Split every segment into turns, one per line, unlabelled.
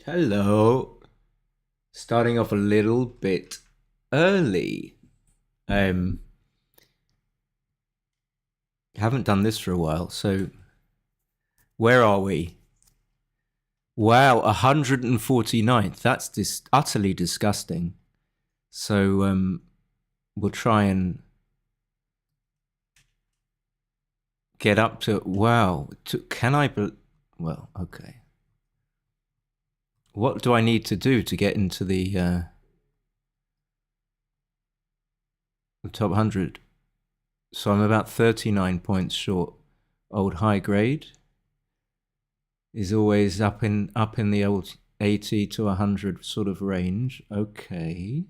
Hello. Starting off a little bit early. Haven't done this for a while, so where are we? Wow, 149th. That's utterly disgusting. So we'll try and get up to wow. Well, okay. What do I need to do to get into the top 100? So I'm about 39 points short. Old high grade is always up in the old 80 to 100 sort of range. Okay.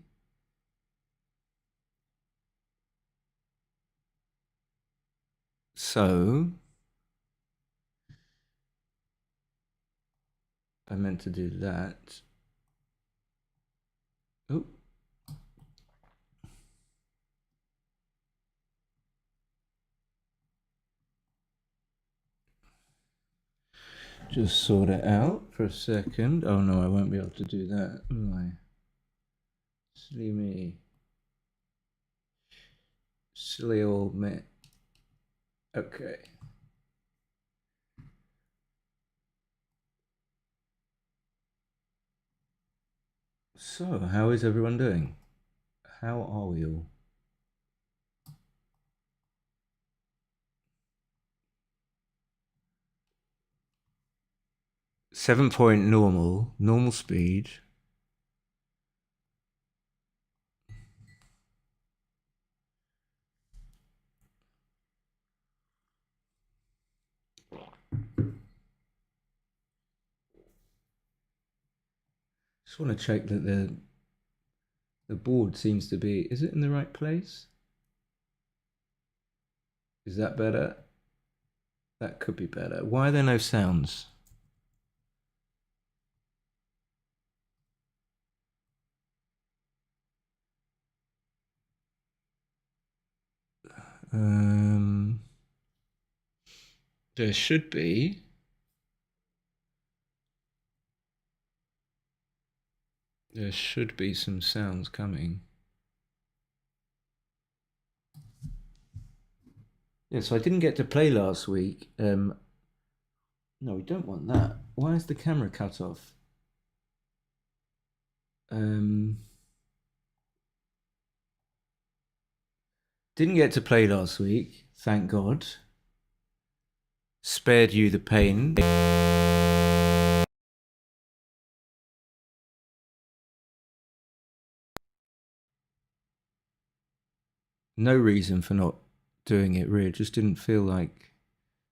So I meant to do that. Oh. Just sort it out for a second. Oh no, I won't be able to do that, will I? Silly me. Silly old me. Okay. So, how is everyone doing? How are we all? Seven-point normal speed. Just want to check that the board seems to be, is it in the right place? Is that better? That could be better. Why are there no sounds? There should be. There should be some sounds coming. Yeah, so I didn't get to play last week. No, we don't want that. Why is the camera cut off? Didn't get to play last week, thank God. Spared you the pain. No reason for not doing it, really. Just didn't feel like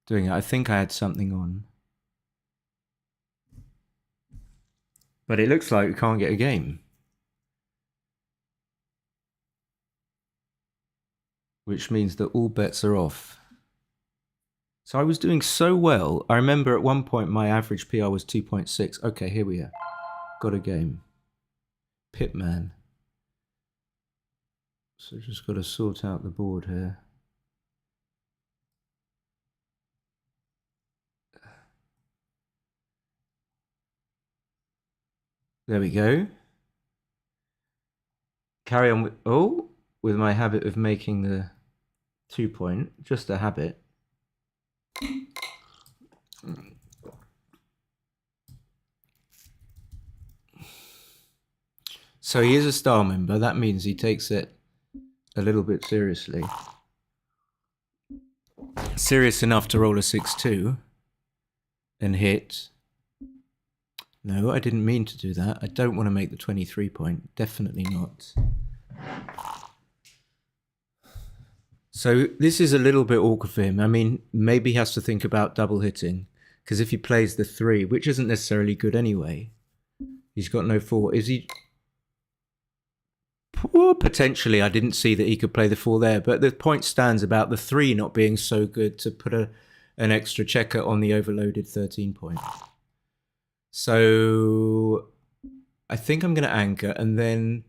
doing it. I think I had something on. But it looks like we can't get a game. Which means that all bets are off. So I was doing so well. I remember at one point my average PR was 2.6. Okay, here we are. Got a game. Pitman. So just got to sort out the board here. There we go. Carry on with my habit of making the 2 point. Just a habit. So he is a star member. That means he takes it a little bit seriously. Serious enough to roll a 6-2 and hit. No, I didn't mean to do that. I don't want to make the 23 point. Definitely not. So this is a little bit awkward for him. I mean, maybe he has to think about double hitting. Because if he plays the 3, which isn't necessarily good anyway, he's got no 4. Is he... Well, potentially, I didn't see that he could play the 4 there. But the point stands about the 3 not being so good to put an extra checker on the overloaded 13 point. So I think I'm going to anchor, and then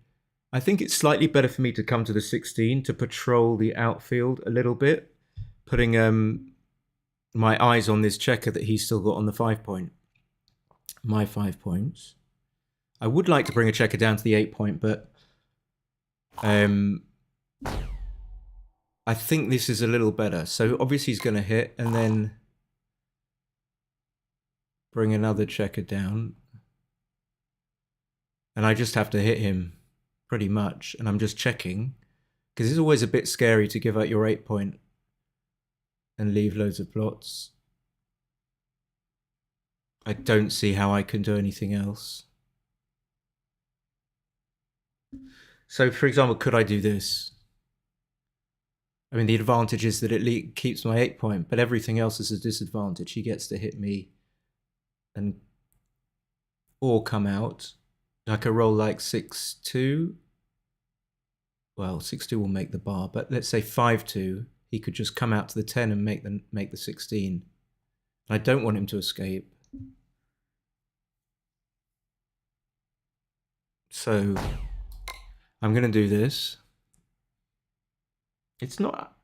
I think it's slightly better for me to come to the 16 to patrol the outfield a little bit, putting my eyes on this checker that he's still got on the 5 point. My 5 points. I would like to bring a checker down to the 8 point, but I think this is a little better. So obviously he's going to hit and then bring another checker down. And I just have to hit him pretty much. And I'm just checking. Because it's always a bit scary to give out your 8 point and leave loads of plots. I don't see how I can do anything else. So, for example, could I do this? I mean, the advantage is that it keeps my 8 point, but everything else is a disadvantage. He gets to hit me and or come out. I could roll like 6-2. Well, 6-2 will make the bar, but let's say 5-2. He could just come out to the 10 and make the 16. I don't want him to escape. So I'm going to do this. It's not...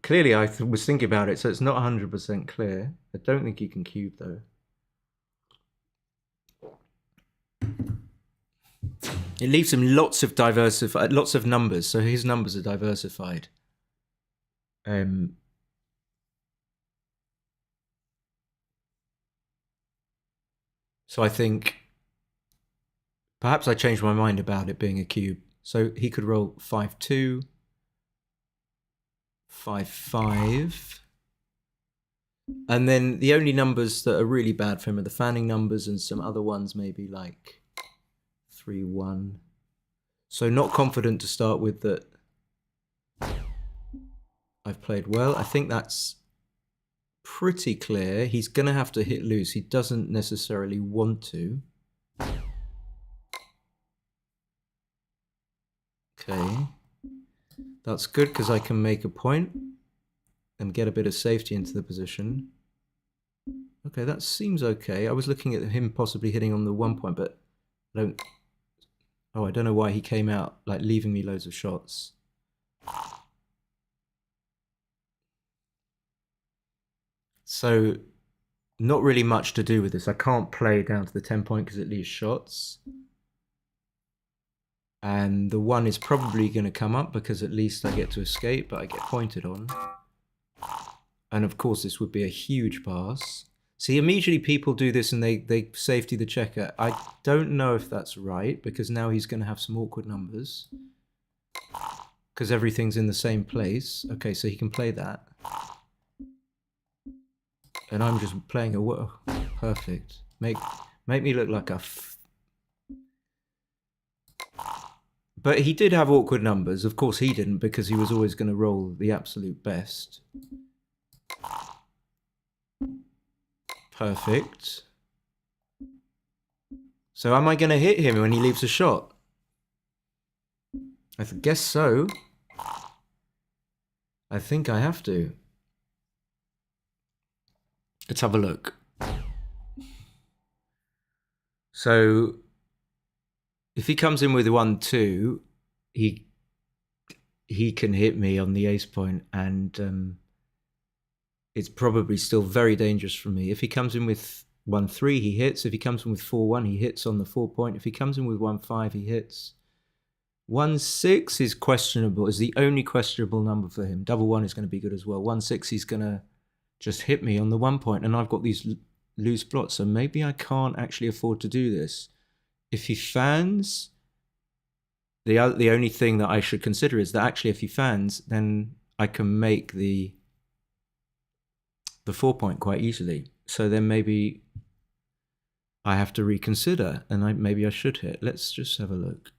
Clearly, I was thinking about it, so it's not 100% clear. I don't think you can cube, though. It leaves him lots of numbers, so his numbers are diversified. So I think perhaps I changed my mind about it being a cube. So he could roll 5-2, 5-5. And then the only numbers that are really bad for him are the fanning numbers and some other ones, maybe like 3-1. So not confident to start with that I've played well. I think that's pretty clear. He's going to have to hit loose. He doesn't necessarily want to. Okay. That's good because I can make a point and get a bit of safety into the position. Okay, that seems okay. I was looking at him possibly hitting on the 1 point, but I don't... Oh, I don't know why he came out, like, leaving me loads of shots. So, not really much to do with this. I can't play down to the 10 point because it leaves shots. And the 1 is probably going to come up because at least I get to escape, but I get pointed on. And of course, this would be a huge pass. See, immediately people do this and they safety the checker. I don't know if that's right because now he's going to have some awkward numbers. Because everything's in the same place. Okay, so he can play that. And I'm just playing a... Whoa, perfect. Make me look like a... But he did have awkward numbers. Of course he didn't because he was always going to roll the absolute best. Perfect. So am I going to hit him when he leaves a shot? I guess so. I think I have to. Let's have a look. So if he comes in with 1-2, he can hit me on the ace point and it's probably still very dangerous for me. If he comes in with 1-3, he hits. If he comes in with 4-1, he hits on the 4 point. If he comes in with 1-5, he hits. 1-6 is questionable, is the only questionable number for him. Double 1 is going to be good as well. 1-6, he's going to just hit me on the 1 point, and I've got these loose plots, so maybe I can't actually afford to do this. If he fans, the only thing that I should consider is that actually if he fans, then I can make the 4 point quite easily. So then maybe I have to reconsider, and maybe I should hit. Let's just have a look.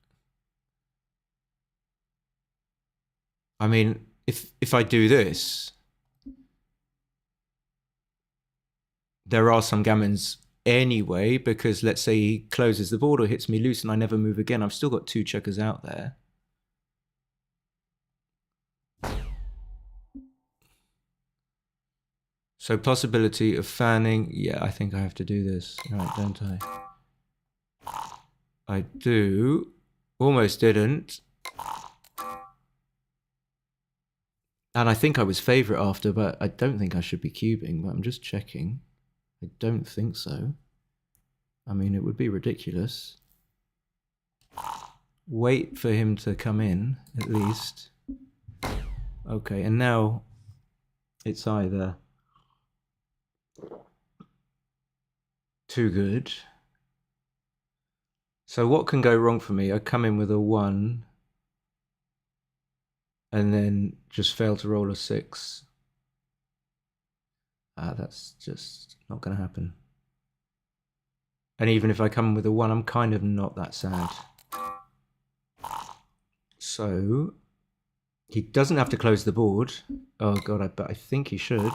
I mean, if I do this, there are some gammons anyway, because let's say he closes the board or hits me loose and I never move again. I've still got 2 checkers out there. So possibility of fanning. Yeah, I think I have to do this. Right, don't I? I do. Almost didn't. And I think I was favourite after, but I don't think I should be cubing, but I'm just checking. I don't think so. I mean, it would be ridiculous. wait for him to come in, at least. Okay, and now it's either too good. So what can go wrong for me? I come in with a 1 and then just fail to roll a 6. That's just not going to happen. And even if I come in with a 1, I'm kind of not that sad. So he doesn't have to close the board. Oh god, but I think he should.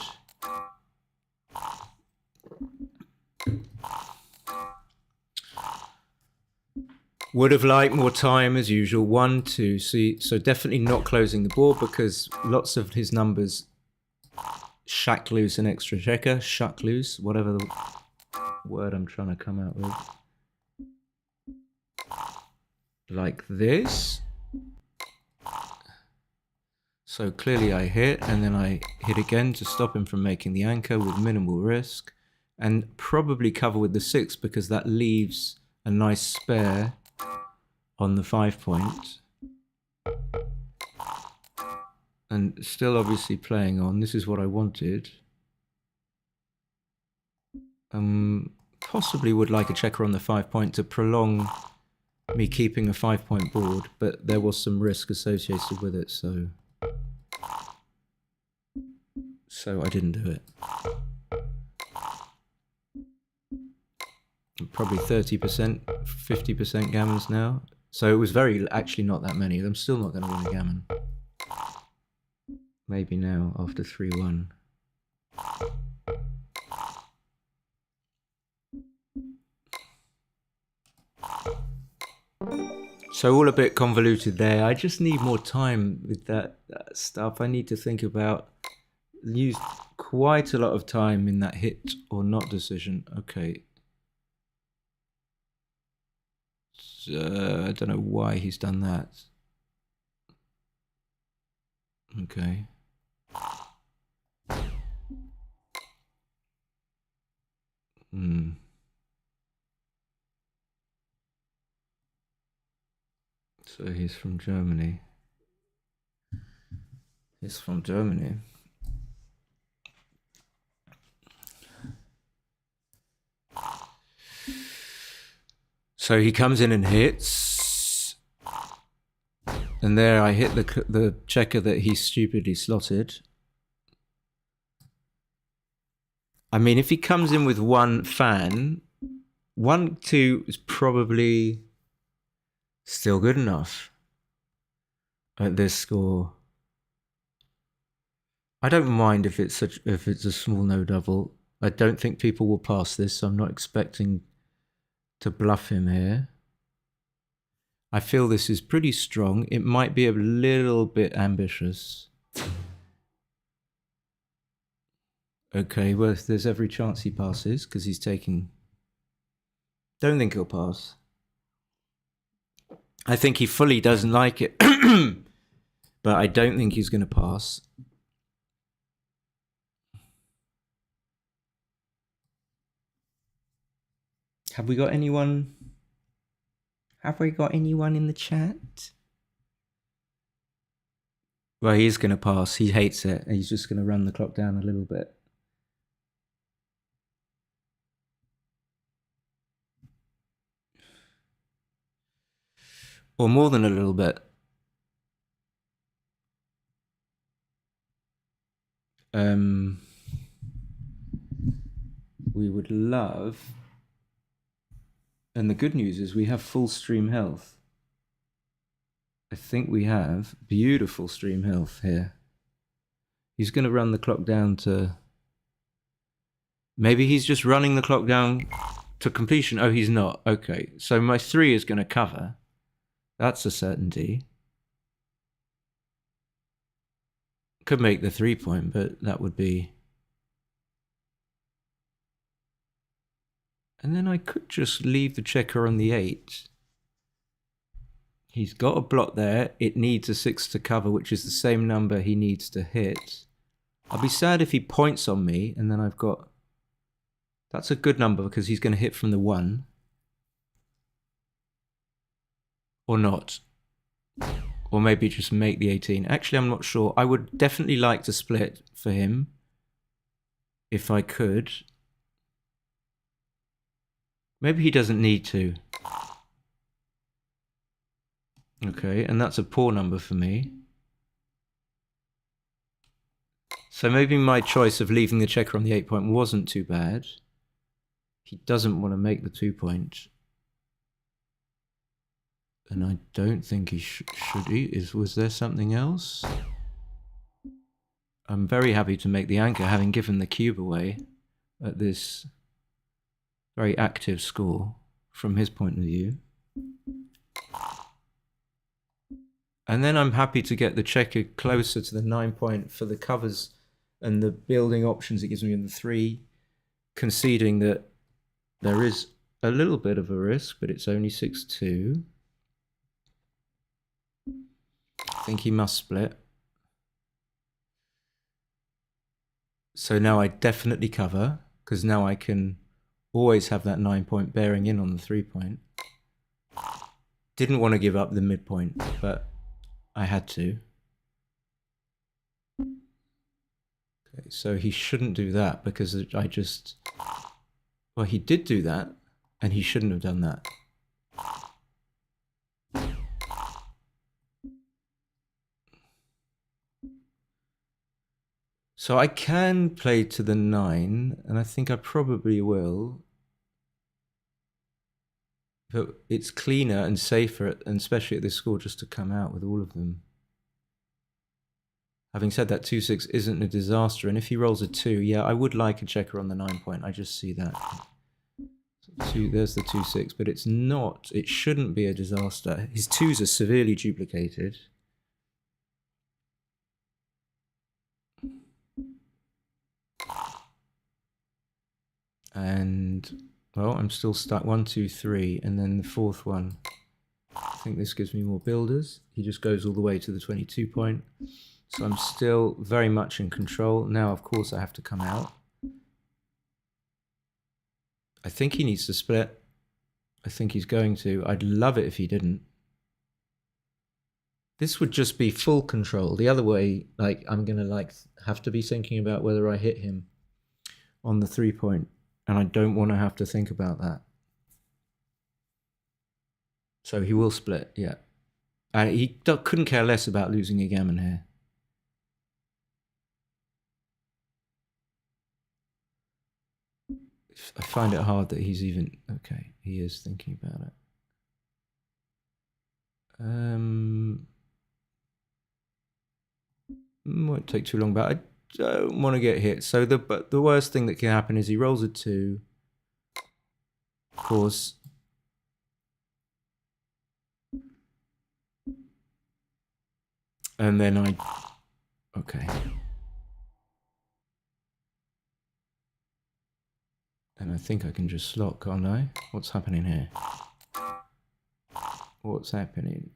Would have liked more time as usual. 1, 2, see, so definitely not closing the board because lots of his numbers shack loose an extra checker, shuck loose, whatever the word I'm trying to come out with. Like this. So clearly I hit, and then I hit again to stop him from making the anchor with minimal risk, and probably cover with the 6 because that leaves a nice spare on the 5 point. And still obviously playing on. This is what I wanted. Possibly would like a checker on the 5 point to prolong me keeping a 5 point board, but there was some risk associated with it, so I didn't do it. Probably 30%, 50% gammons now. So it was actually not that many. I'm still not going to win a gammon. Maybe now after 3-1. So all a bit convoluted there. I just need more time with that stuff. I need to think about, use quite a lot of time in that hit or not decision. Okay. I don't know why he's done that. Okay. So he's from Germany. He's from Germany. So he comes in and hits. And there I hit the checker that he stupidly slotted. I mean, if he comes in with 1 fan, 1, 2 is probably still good enough at this score. I don't mind if it's a small no double. I don't think people will pass this, so I'm not expecting to bluff him here. I feel this is pretty strong. It might be a little bit ambitious. Okay, well, there's every chance he passes because he's taking... Don't think he'll pass. I think he fully doesn't like it. But I don't think he's going to pass. Have we got anyone? Have we got anyone in the chat? Well, he's going to pass. He hates it. He's just going to run the clock down a little bit. Or more than a little bit. We would love... And the good news is we have full stream health. I think we have beautiful stream health here. He's going to run the clock down to... Maybe he's just running the clock down to completion. Oh, he's not. Okay, so my 3 is going to cover. That's a certainty. Could make the 3 point, but that would be... And then I could just leave the checker on the 8. He's got a block there. It needs a 6 to cover, which is the same number he needs to hit. I'll be sad if he points on me, and then I've got... That's a good number because he's going to hit from the 1. Or not. Or maybe just make the 18. Actually, I'm not sure. I would definitely like to split for him. If I could. Maybe he doesn't need to. Okay, and that's a poor number for me. So maybe my choice of leaving the checker on the 8 point wasn't too bad. He doesn't want to make the 2 point. And I don't think he should he? Was there something else? I'm very happy to make the anchor, having given the cube away at this very active score from his point of view. And then I'm happy to get the checker closer to the 9 point for the covers and the building options it gives me in the 3, conceding that there is a little bit of a risk, but it's only 6-2. I think he must split. So now I definitely cover, because now I can always have that 9 point bearing in on the 3 point. Didn't want to give up the midpoint, but I had to. Okay, so he shouldn't do that because I just... Well, he did do that, and he shouldn't have done that. So I can play to the 9, and I think I probably will. But it's cleaner and safer, and especially at this score, just to come out with all of them. Having said that, 2-6 isn't a disaster, and if he rolls a 2, yeah, I would like a checker on the 9 point. I just see that. So there's the 2-6, but it's not. It shouldn't be a disaster. His 2s are severely duplicated. And, well, I'm still stuck. 1, 2, 3, and then the 4th one. I think this gives me more builders. He just goes all the way to the 22 point. So I'm still very much in control. Now, of course, I have to come out. I think he needs to split. I think he's going to. I'd love it if he didn't. This would just be full control. The other way, like, I'm going to have to be thinking about whether I hit him on the 3 point. And I don't want to have to think about that. So he will split, yeah. And he couldn't care less about losing a gammon here. I find it hard that he's even... Okay, he is thinking about it. Won't take too long, but I don't want to get hit. So the worst thing that can happen is he rolls a 2. Of course. And then okay. And I think I can just slot, can't I? What's happening here? What's happening?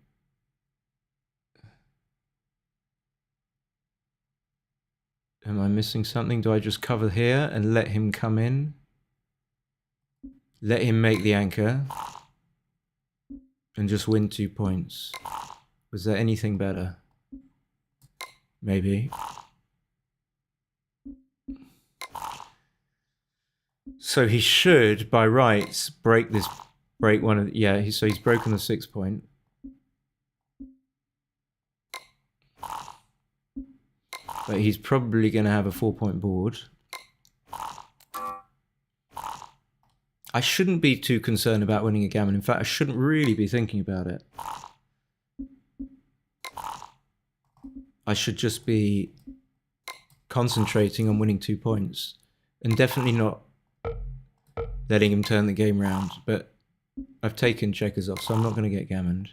Am I missing something? Do I just cover here and let him come in? Let him make the anchor? And just win 2 points? Was there anything better? Maybe. So he should, by rights, break one of... Yeah, so he's broken the 6 point. But he's probably going to have a 4 point board. I shouldn't be too concerned about winning a gammon. In fact, I shouldn't really be thinking about it. I should just be concentrating on winning 2 points. And definitely not letting him turn the game round. But I've taken checkers off, so I'm not going to get gammoned.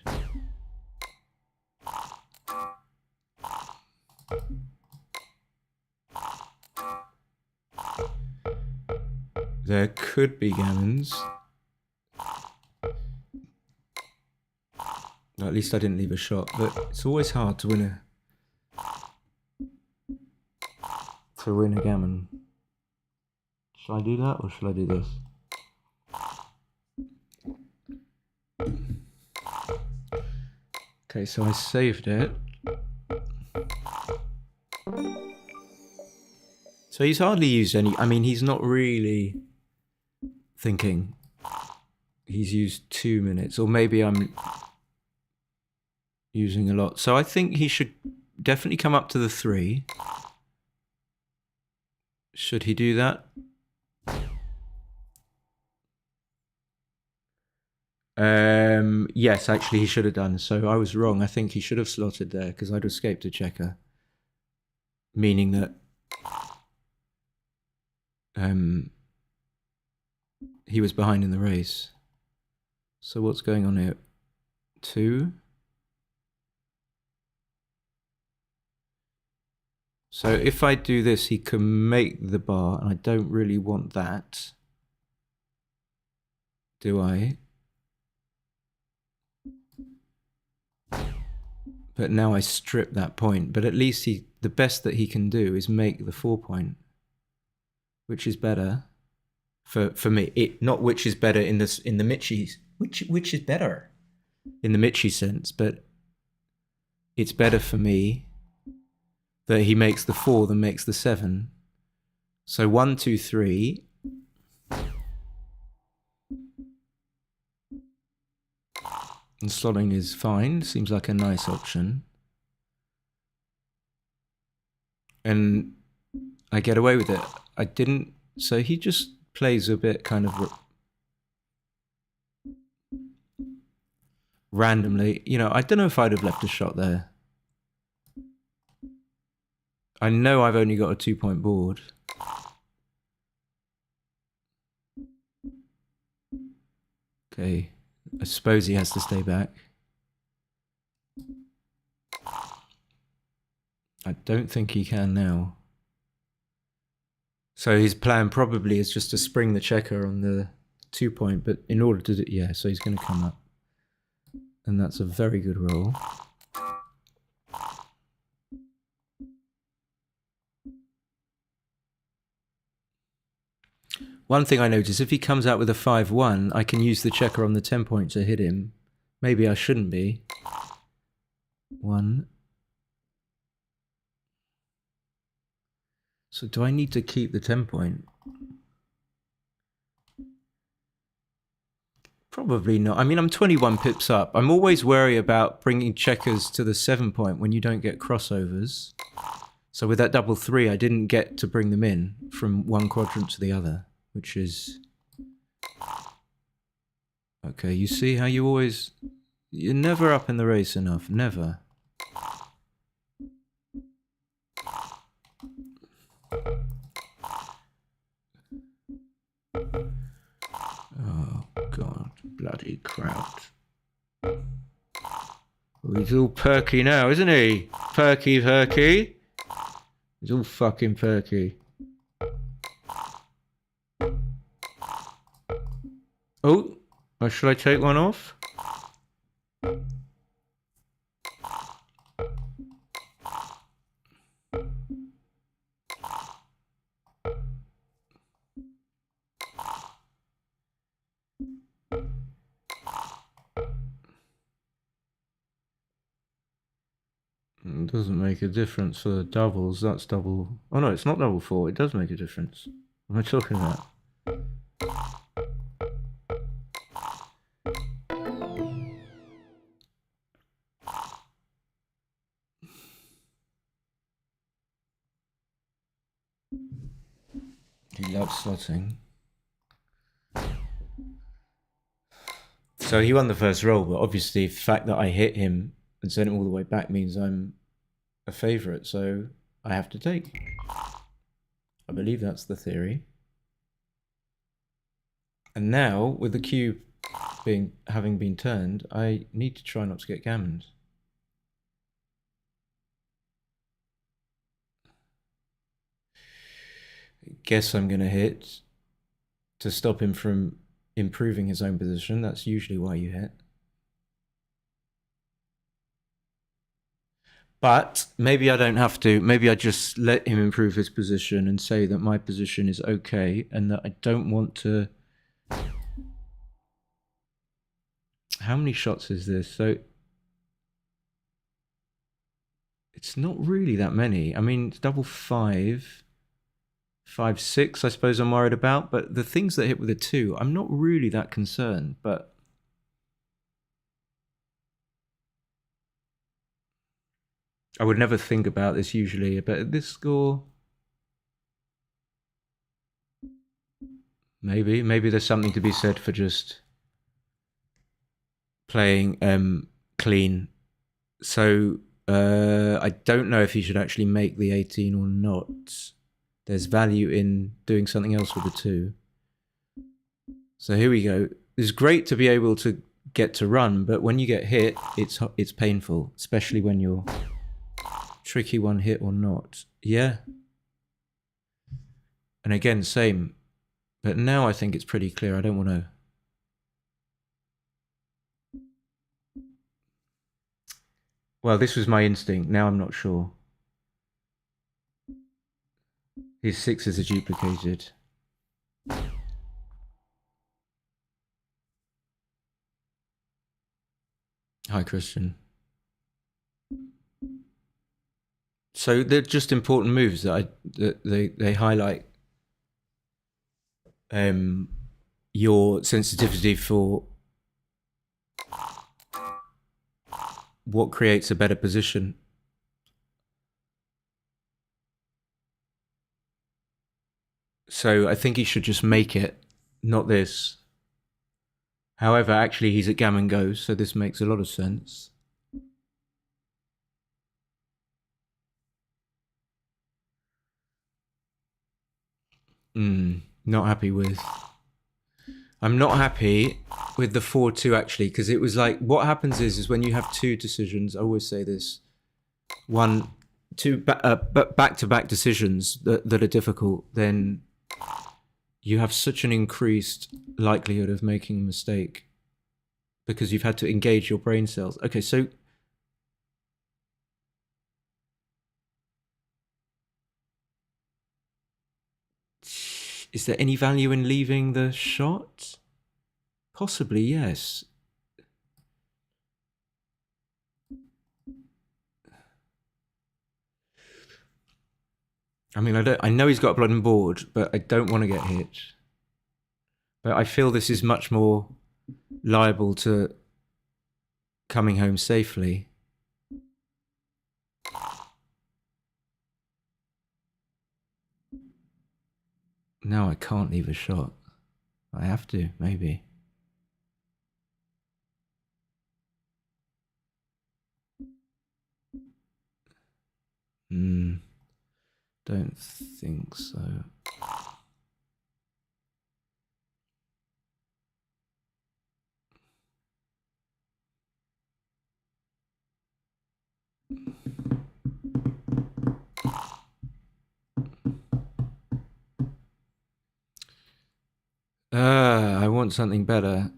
There could be gammons. At least I didn't leave a shot, but it's always hard to win a gammon. Should I do that or should I do this? Okay, so I saved it. So he's hardly used any... I mean, he's not really thinking. He's used 2 minutes, or maybe I'm using a lot. So I think he should definitely come up to the 3. Should he do that? Yes, actually he should have done. So I was wrong. I think he should have slotted there because I'd escaped a checker. Meaning that he was behind in the race. So what's going on here? 2. So if I do this, he can make the bar, and I don't really want that. Do I? But now I strip that point. But at least the best that he can do is make the 4 point, which is better for me. Not which is better in the Mitchie, which is better in the Mitchie sense, but it's better for me that he makes the 4 than makes the 7. So 1, 2, 3. And slotting is fine. Seems like a nice option. And I get away with it. I didn't... So he just plays a bit kind of randomly. You know, I don't know if I'd have left a shot there. I know I've only got a 2-point board. Okay. I suppose he has to stay back. I don't think he can now. So his plan probably is just to spring the checker on the 2-point, but in order to do... Yeah, so he's going to come up. And that's a very good roll. One thing I noticed, if he comes out with a 5-1, I can use the checker on the 10-point to hit him. Maybe I shouldn't be. 1. So do I need to keep the 10-point? Probably not. I mean, I'm 21 pips up. I'm always wary about bringing checkers to the 7-point when you don't get crossovers. So with that double 3, I didn't get to bring them in from one quadrant to the other, which is... Okay, you see how you always... You're never up in the race enough. Never. Oh, God. Bloody crowd. Oh, he's all perky now, isn't he? Perky. He's all fucking perky. Oh, should I take one off? It doesn't make a difference for the doubles. That's double... Oh no, it's not double 4. It does make a difference. What am I talking about? He loves slotting. So he won the first roll, but obviously the fact that I hit him and sent him all the way back means I'm a favourite, so I have to take. I believe that's the theory. And now, with the cube having been turned, I need to try not to get gammoned. Guess I'm going to hit to stop him from improving his own position. That's usually why you hit. But maybe I don't have to. Maybe I just let him improve his position and say that my position is okay and that I don't want to... How many shots is this? So It's not really that many. I mean, it's double 5, 5, 6, I suppose I'm worried about. But the things that hit with a 2, I'm not really that concerned. But I would never think about this usually. But at this score, maybe there's something to be said for just playing clean. So I don't know if he should actually make the 18 or not. There's value in doing something else with the 2. So here we go. It's great to be able to get to run, but when you get hit, it's painful, especially when you're tricky one hit or not. Yeah. And again, same. But now I think it's pretty clear. I don't want to... Well, this was my instinct. Now I'm not sure. His 6s are duplicated. Hi, Christian. So they're just important moves that they highlight your sensitivity for what creates a better position. So I think he should just make it, not this. However, actually he's at gammon go, so this makes a lot of sense. Not happy with... I'm not happy with the 4-2 actually, because it was like, what happens is when you have 2 decisions, I always say this, 2 back-to-back decisions that are difficult, then you have such an increased likelihood of making a mistake because you've had to engage your brain cells. Okay, so is there any value in leaving the shot? Possibly, yes. I mean, I know he's got a blood and board, but I don't want to get hit. But I feel this is much more liable to coming home safely. No, I can't leave a shot. I have to, maybe. Don't think so. I want something better.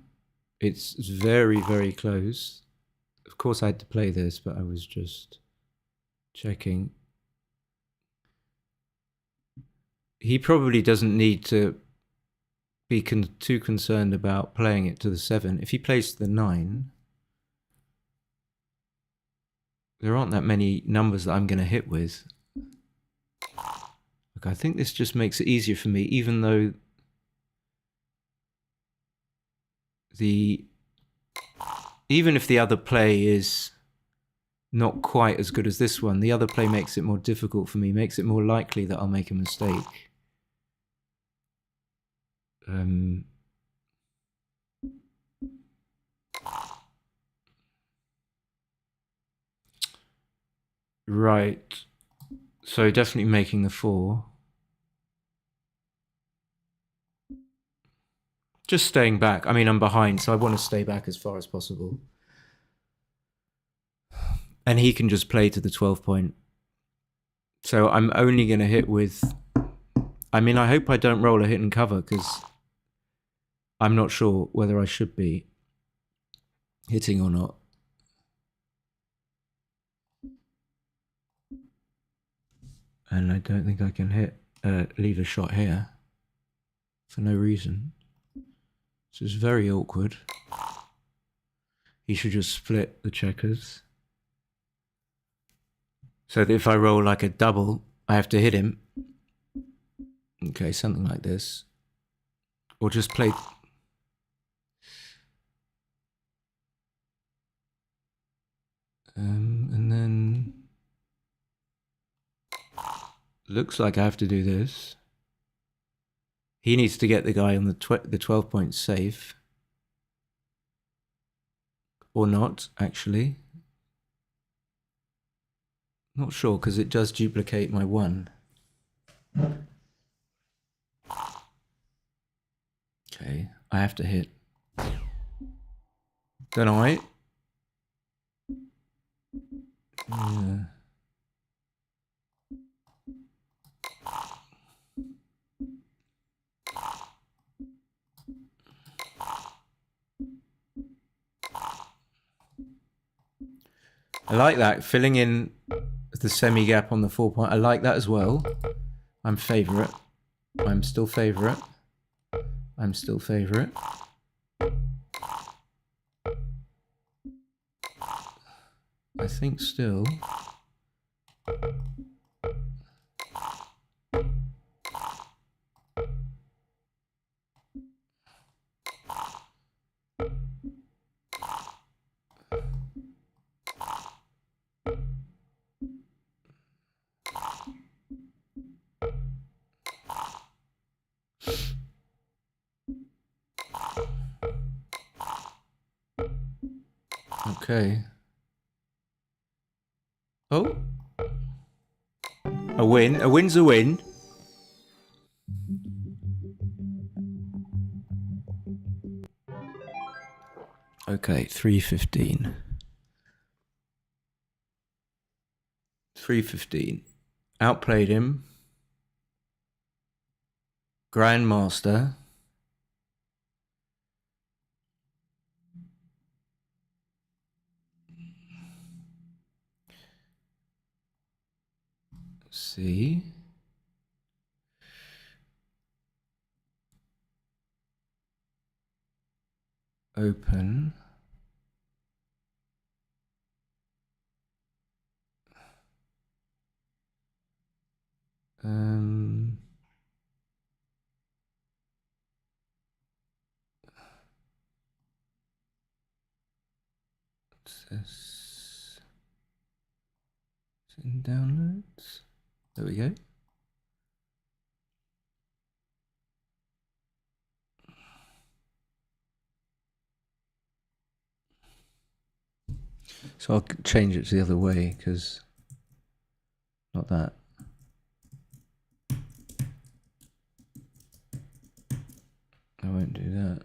It's very, very close. Of course I had to play this, but I was just checking. He probably doesn't need to be too concerned about playing it to the 7. If he plays to the 9, there aren't that many numbers that I'm going to hit with. Look, I think this just makes it easier for me, even though even if the other play is not quite as good as this one, the other play makes it more difficult for me, makes it more likely that I'll make a mistake. Right. So definitely making the 4. Just staying back. I mean, I'm behind, so I want to stay back as far as possible. And he can just play to the 12 point. So I'm only going to hit with... I mean, I hope I don't roll a hit and cover, because I'm not sure whether I should be hitting or not. And I don't think I can leave a shot here for no reason. So it's very awkward. He should just split the checkers. So that if I roll like a double, I have to hit him. Okay, something like this. Or just play... and then... Looks like I have to do this. He needs to get the guy on the 12 points safe. Or not, actually. Not sure, because it does duplicate my 1. Okay, I have to hit. Don't I? Yeah. I like that, filling in the semi-gap on the 4 point. I like that as well. I'm favourite. I'm still favourite. I'm still favourite. I think still. Okay. Oh. A win. A win's a win. Okay, 315. 315. Outplayed him. Grandmaster. Let's see. Open. What's this? It's in downloads. There we go. So I'll change it to the other way, because not that. I won't do that.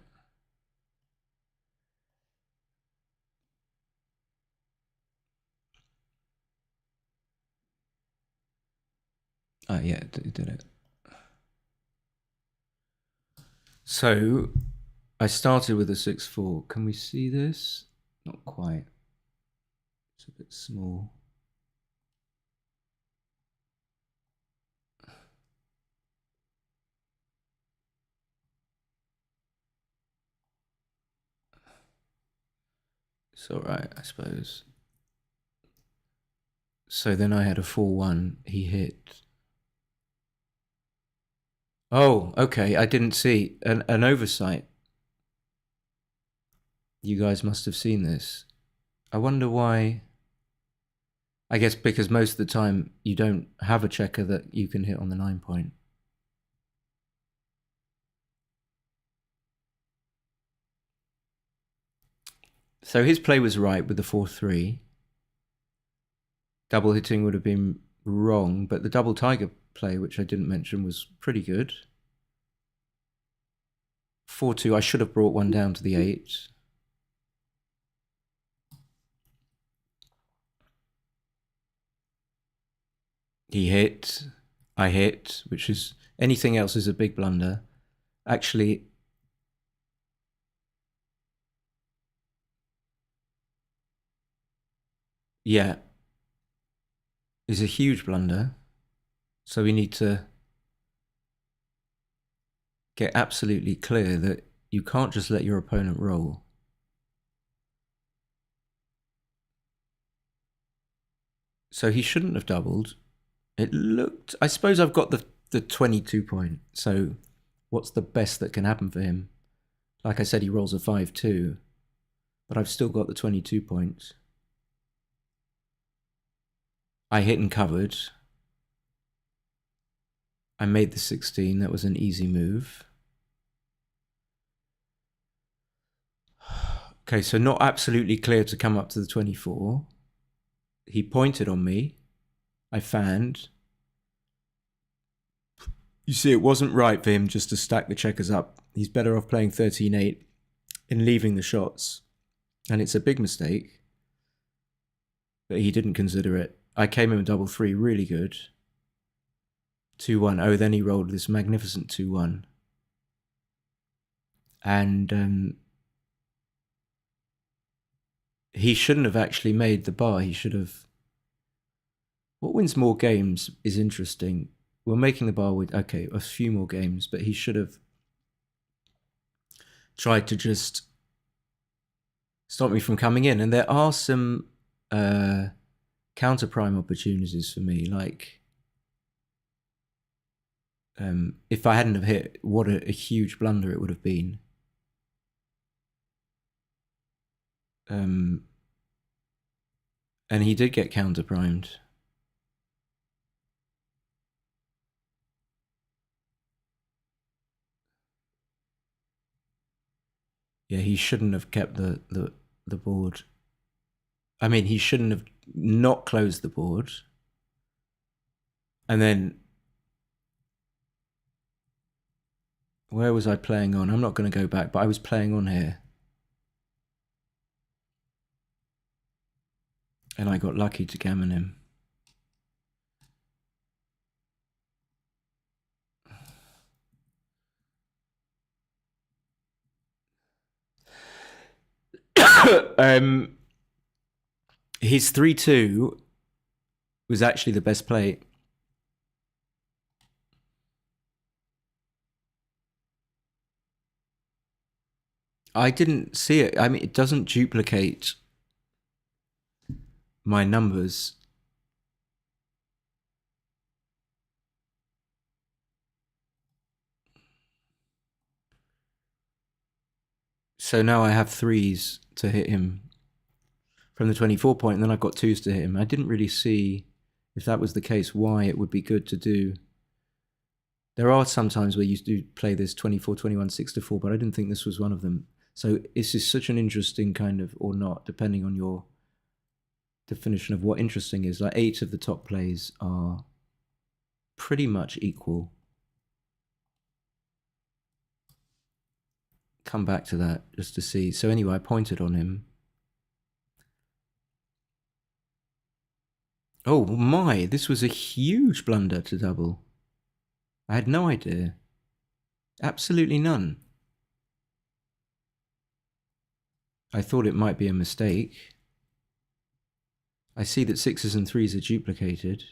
Ah, yeah, it did it. So I started with a 6-4. Can we see this? Not quite. It's a bit small. It's all right, I suppose. So then I had a 4-1. He hit. Oh, okay. I didn't see an oversight. You guys must have seen this. I wonder why. I guess because most of the time you don't have a checker that you can hit on the 9 point. So his play was right with the 4-3. Double hitting would have been wrong, but the double tiger play, which I didn't mention, was pretty good. 4-2, I should have brought one down to the 8. He hit, I hit, which is, anything else is a big blunder. Actually, yeah, is a huge blunder. So we need to get absolutely clear that you can't just let your opponent roll. So he shouldn't have doubled. It looked... I suppose I've got the 22 point. So what's the best that can happen for him? Like I said, he rolls a 5-2. But I've still got the 22 points. I hit and covered. I made the 16. That was an easy move. Okay, so not absolutely clear to come up to the 24. He pointed on me. I fanned. You see, it wasn't right for him just to stack the checkers up. He's better off playing 13-8 and leaving the shots. And it's a big mistake. But he didn't consider it. I came in with double 3, really good. 2-1. Oh, then he rolled this magnificent 2-1. And he shouldn't have actually made the bar. He should have... What wins more games is interesting. We're making the bar with, okay, a few more games, but he should have tried to just stop me from coming in. And there are some counter prime opportunities for me, like if I hadn't have hit, what a huge blunder it would have been. And he did get counter primed. Yeah, he shouldn't have kept the board. I mean, he shouldn't have not closed the board. And then, where was I playing on? I'm not going to go back, but I was playing on here. And I got lucky to gammon him. His 3-2 was actually the best play. I didn't see it. I mean, it doesn't duplicate my numbers. So now I have 3s to hit him from the 24 point, and then I've got 2s to hit him. I didn't really see, if that was the case, why it would be good to do. There are some times where you do play this 24, 21, 6-4, but I didn't think this was one of them. So this is such an interesting kind of, or not, depending on your definition of what interesting is. Like 8 of the top plays are pretty much equal. Come back to that just to see. So anyway, I pointed on him. Oh my, this was a huge blunder to double. I had no idea. Absolutely none. I thought it might be a mistake. I see that 6s and 3s are duplicated.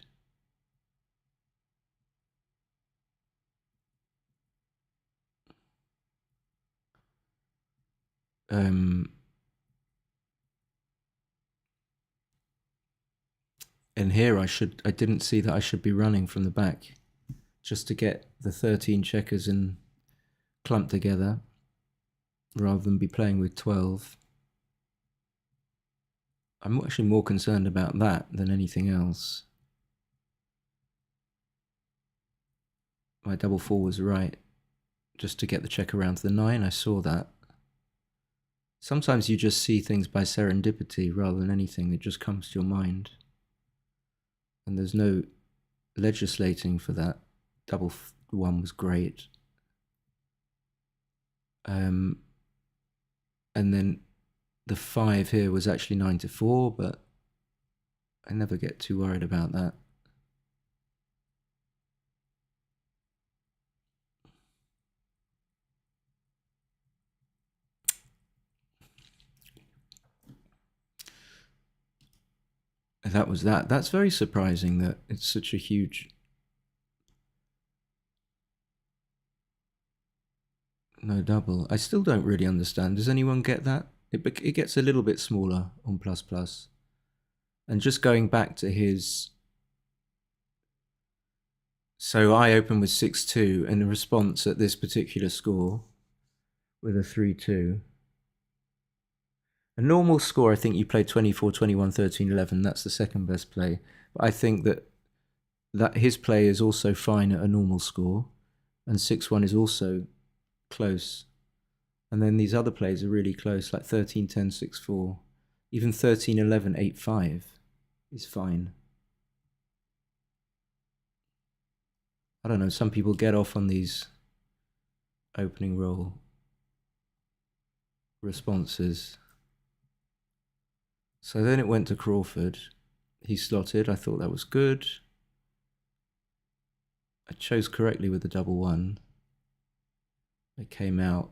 And here I didn't see that I should be running from the back just to get the 13 checkers and clumped together rather than be playing with 12. I'm actually more concerned about that than anything else. My double 4 was right, just to get the check around to the 9. I saw that. Sometimes you just see things by serendipity rather than anything that just comes to your mind. And there's no legislating for that. Double 1 was great. And then the 5 here was actually 9-4, but I never get too worried about that. That was that. That's very surprising that it's such a huge... No double. I still don't really understand. Does anyone get that? It gets a little bit smaller on plus plus. And just going back to his... So I opened with 6-2, and the response at this particular score with a 3-2. A normal score, I think you play 24, 21, 13, 11. That's the second best play. But I think that his play is also fine at a normal score, and 6-1 is also close. And then these other plays are really close, like 13, 10, 6-4. Even 13, 11, 8-5 is fine. I don't know, some people get off on these opening roll responses. So then it went to Crawford. He slotted. I thought that was good. I chose correctly with the double one. It came out.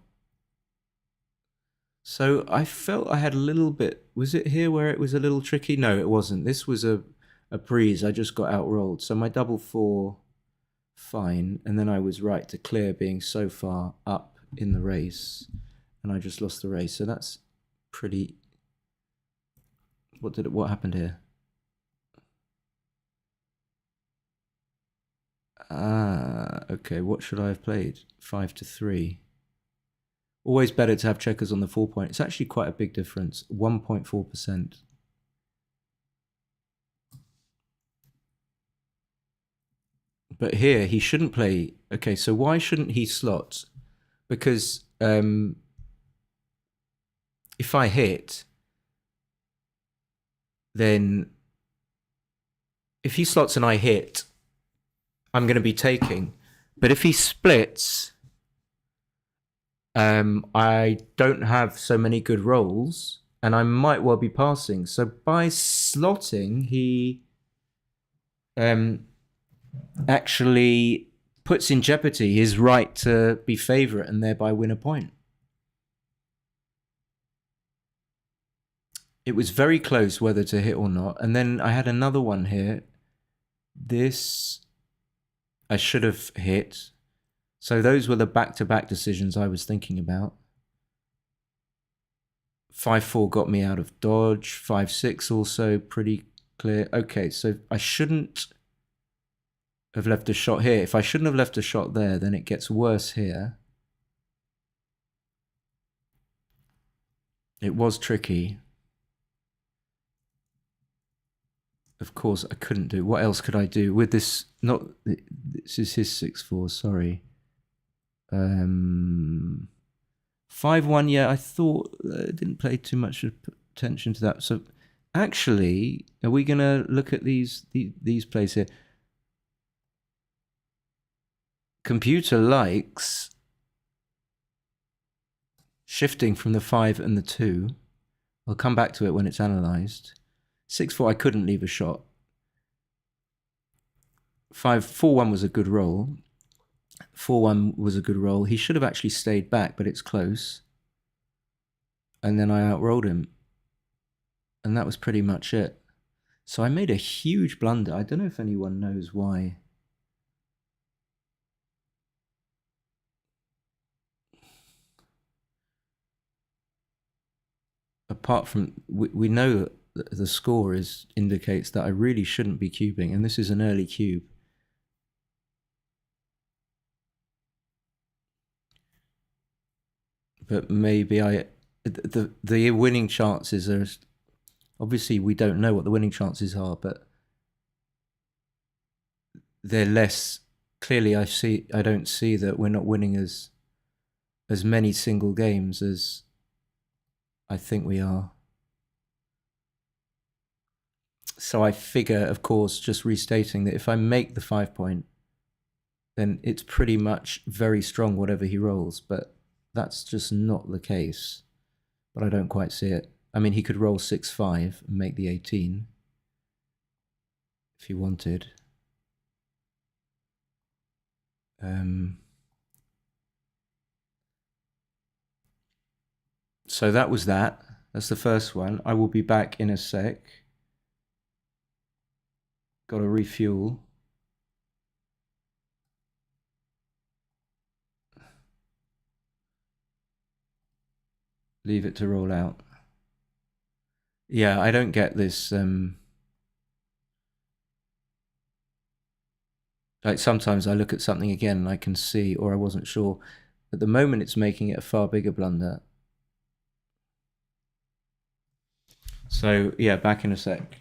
So I felt I had a little bit... Was it here where it was a little tricky? No, it wasn't. This was a breeze. I just got outrolled. So my double four, fine. And then I was right to clear, being so far up in the race. And I just lost the race. So that's pretty... What happened here? Okay, what should I have played? 5-3. Always better to have checkers on the 4 point. It's actually quite a big difference, 1.4%. But here, he shouldn't play... Okay, so why shouldn't he slot? Because if I hit, then if he slots and I hit, I'm going to be taking. But if he splits, I don't have so many good rolls, and I might well be passing. So by slotting, he actually puts in jeopardy his right to be favourite and thereby win a point. It was very close whether to hit or not. And then I had another one here. This I should have hit. So those were the back-to-back decisions I was thinking about. 5-4 got me out of dodge. 5-6 also pretty clear. Okay, so I shouldn't have left a shot here. If I shouldn't have left a shot there, then it gets worse here. It was tricky. Of course, I couldn't do. What else could I do with this? Not this is his 6-4. Sorry. 5-1. Yeah, I thought didn't pay too much attention to that. So, actually, are we gonna look at these plays here? Computer likes shifting from the 5 and the 2. I'll come back to it when it's analysed. 6-4, I couldn't leave a shot. 4-1 was a good roll. 4-1 was a good roll. He should have actually stayed back, but it's close. And then I outrolled him. And that was pretty much it. So I made a huge blunder. I don't know if anyone knows why. Apart from, we know that the score indicates that I really shouldn't be cubing, and this is an early cube. But maybe the winning chances are... Obviously, we don't know what the winning chances are, but they're less... Clearly, I don't see that we're not winning as many single games as I think we are. So I figure, of course, just restating that if I make the 5 point, then it's pretty much very strong whatever he rolls, but that's just not the case. But I don't quite see it. I mean, he could roll 6-5 and make the 18 if he wanted. So that was that. That's the first one. I will be back in a sec. Got to refuel. Leave it to roll out. Yeah, I don't get this Like sometimes I look at something again and I can see, or I wasn't sure. At the moment it's making it a far bigger blunder. So yeah, back in a sec.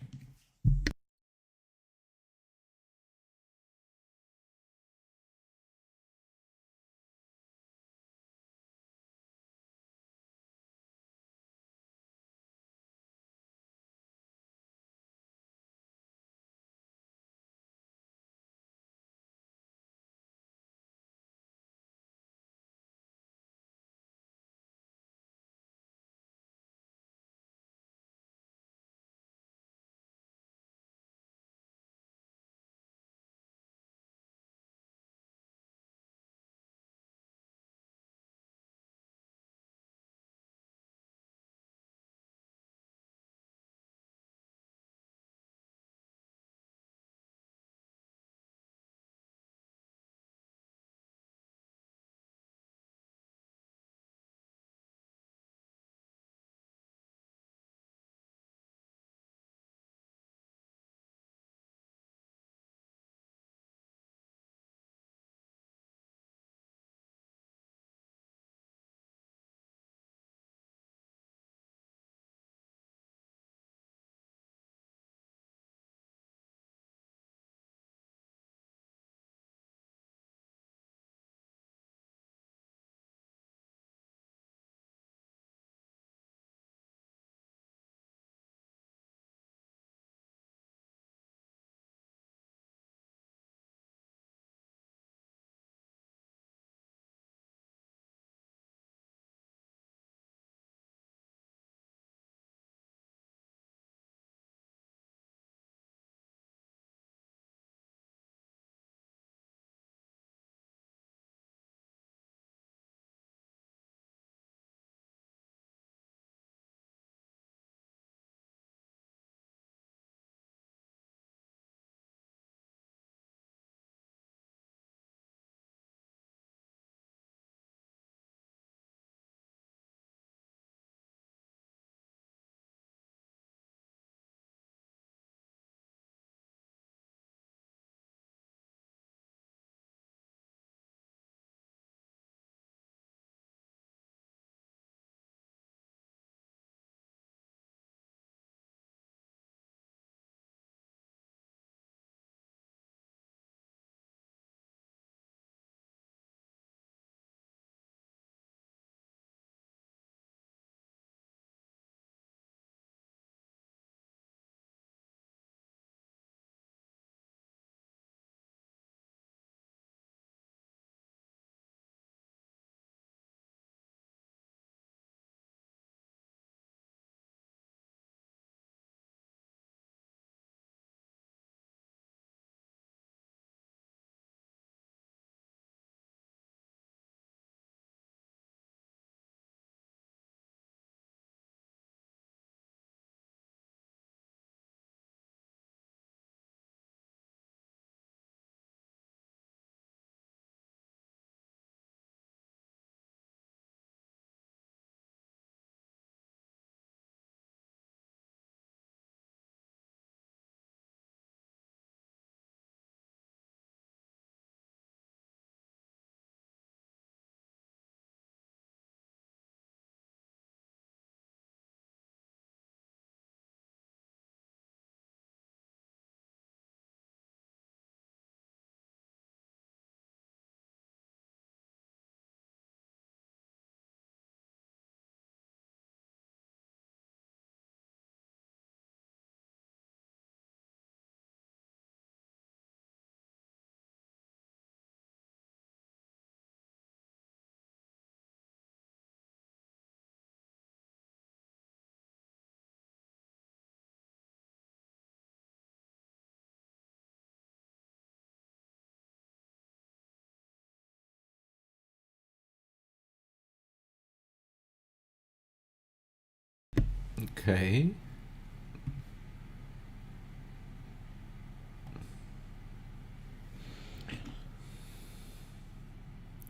Okay.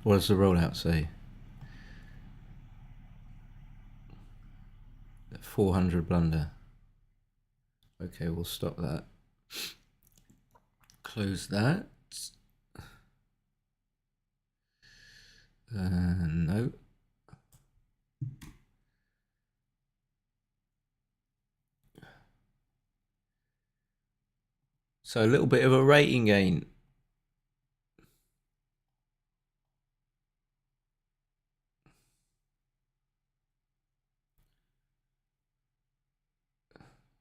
What does the rollout say? 400 blunder. Okay, we'll stop that. Close that. No. So a little bit of a rating gain.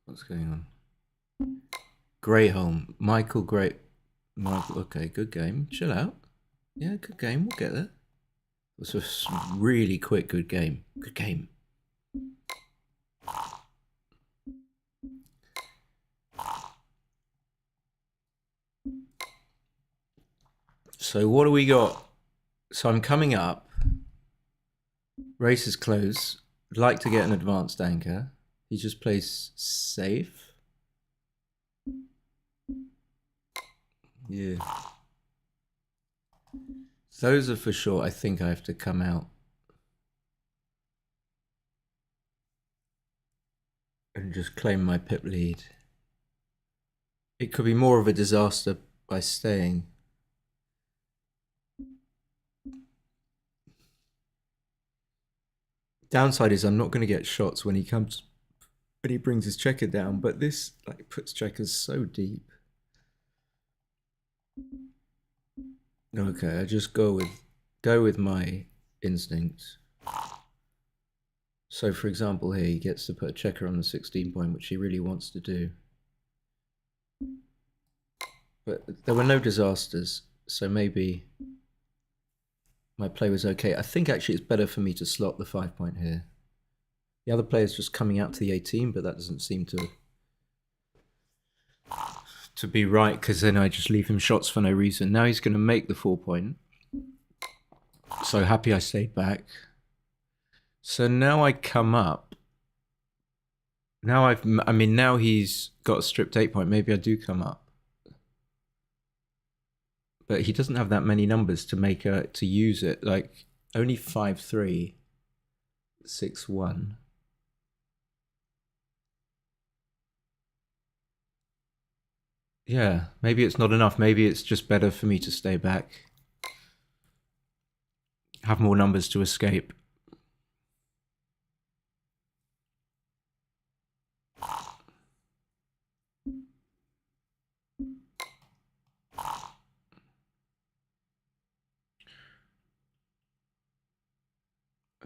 What's going on? Greyholm. Michael Gray. Michael, okay, good game. Chill out. Yeah, good game. We'll get there. It was a really quick good game. Good game. So what do we got? So I'm coming up. Race is close. I'd like to get an advanced anchor. He just plays safe. Yeah. Those are for sure. I think I have to come out and just claim my pip lead. It could be more of a disaster by staying. Downside is I'm not going to get shots when he brings his checker down, but this like puts checkers so deep. Okay, I just go with my instincts. So for example here, he gets to put a checker on the 16 point, which he really wants to do. But there were no disasters, so maybe my play was okay. I think actually it's better for me to slot the 5 point here. The other player's just coming out to the 18, but that doesn't seem to be right, because then I just leave him shots for no reason. Now he's going to make the 4 point. So happy I stayed back. So now I come up. Now now he's got a stripped 8 point. Maybe I do come up. But he doesn't have that many numbers to use it. Like only 5-3, 6-1. Yeah, maybe it's not enough. Maybe it's just better for me to stay back. Have more numbers to escape.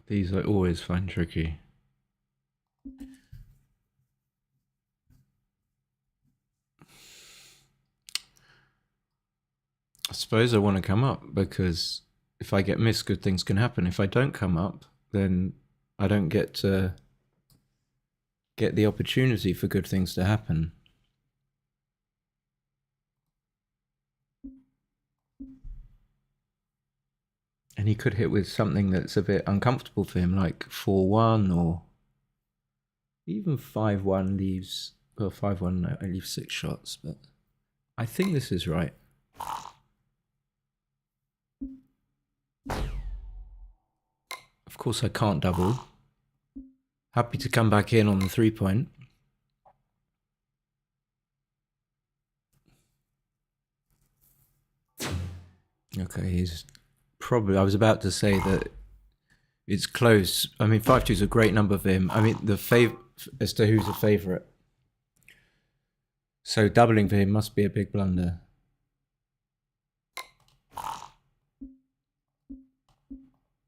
These I always find tricky. I suppose I want to come up because if I get missed, good things can happen. If I don't come up, then I don't get to get the opportunity for good things to happen. And he could hit with something that's a bit uncomfortable for him, like 4-1 or even 5-1 leaves, well, 5-1, no, I leave 6 shots, but I think this is right. Of course, I can't double. Happy to come back in on the 3 point. Okay, he's probably, I was about to say that it's close. I mean, 5-2 is a great number for him. I mean, as to who's a favourite. So doubling for him must be a big blunder.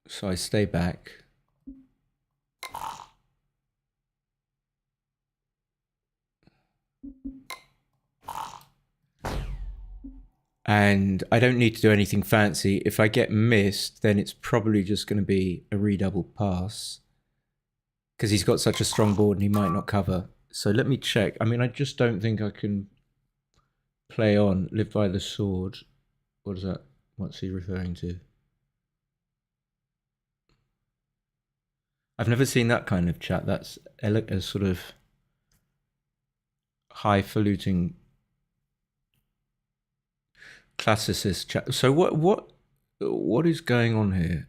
So I stay back. And I don't need to do anything fancy. If I get missed, then it's probably just going to be a redouble pass, because he's got such a strong board and he might not cover. So let me check. I mean, I just don't think I can play on, live by the sword. What is that? What's he referring to? I've never seen that kind of chat. That's a sort of highfalutin classicist chat. So what is going on here?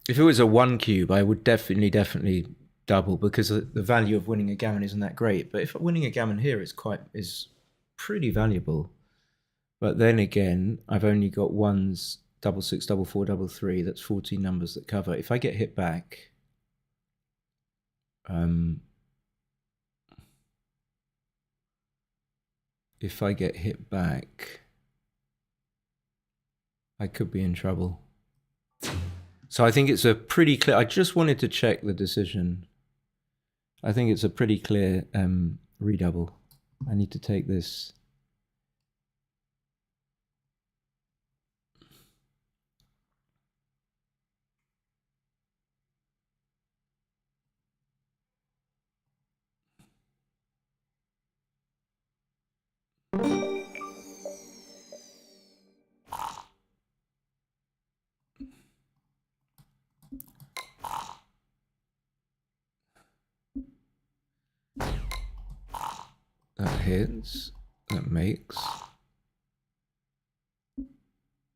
If it was a 1 cube, I would definitely double because the value of winning a gammon isn't that great. But if winning a gammon here is pretty valuable. But then again, I've only got ones, double six, double four, double three. That's 14 numbers that cover. If I get hit back, I could be in trouble. So I think it's a pretty clear. I just wanted to check the decision. I think it's a pretty clear redouble. I need to take this. That hits. That makes.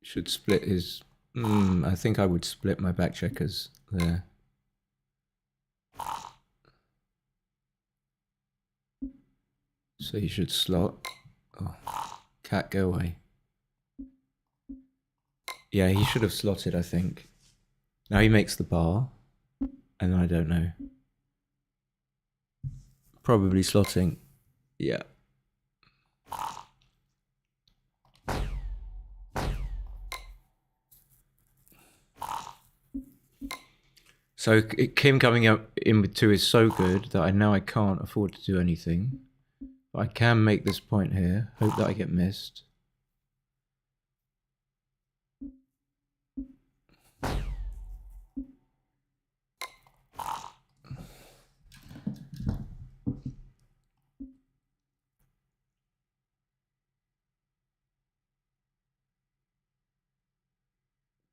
Should split his. I think I would split my back checkers there. So he should slot. Oh, cat, go away. Yeah, he should have slotted, I think. Now he makes the bar, and I don't know. Probably slotting. Yeah. So Kim coming up in with 2 is so good that I can't afford to do anything. But I can make this point here. Hope that I get missed.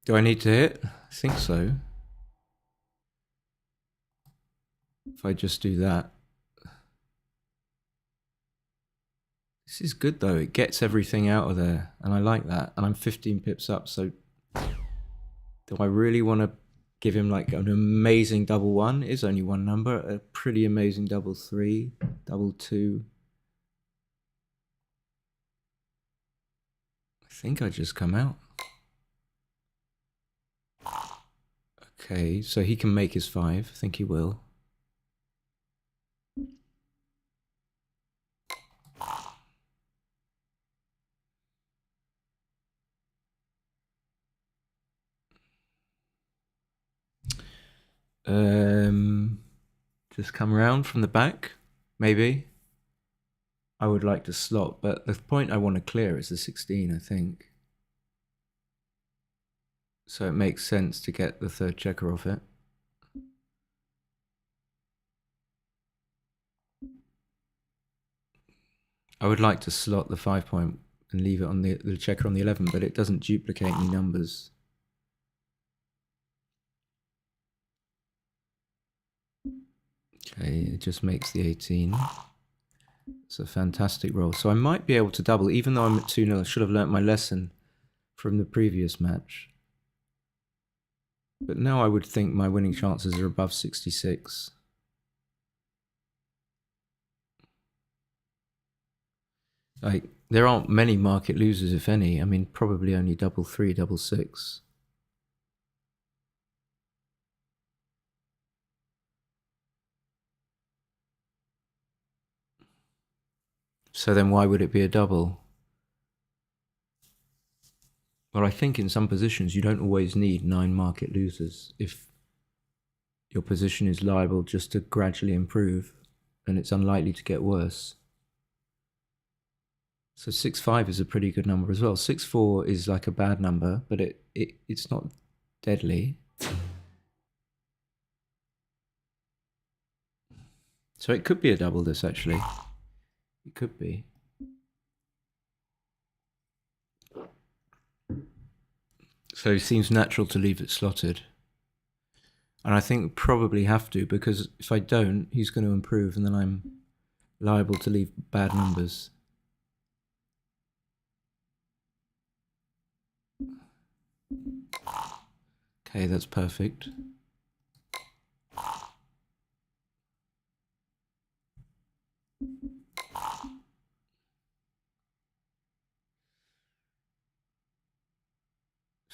Do I need to hit? I think so. If I just do that. This is good though. It gets everything out of there. And I like that. And I'm 15 pips up. So do I really want to give him like an amazing double one? It is only one number. A pretty amazing double three, double two. I think I just come out. Okay, so he can make his 5. I think he will. Just come around from the back, maybe. I would like to slot, but the point I want to clear is the 16, I think. So it makes sense to get the 3rd checker off it. I would like to slot the 5 point and leave it on the checker on the 11, but it doesn't duplicate any numbers. Okay, it just makes the 18. It's a fantastic roll. So I might be able to double, even though I'm at 2-0. I should have learnt my lesson from the previous match. But now I would think my winning chances are above 66. Like, there aren't many market losers, if any. I mean, probably only double 3, double 6. So then why would it be a double? Well, I think in some positions you don't always need 9 market losers. If your position is liable just to gradually improve, and it's unlikely to get worse. So 6-5 is a pretty good number as well. 6-4 is like a bad number, but it's not deadly. So it could be a double this, actually. It could be. So it seems natural to leave it slotted. And I think probably have to, because if I don't, he's going to improve, and then I'm liable to leave bad numbers. Okay, that's perfect.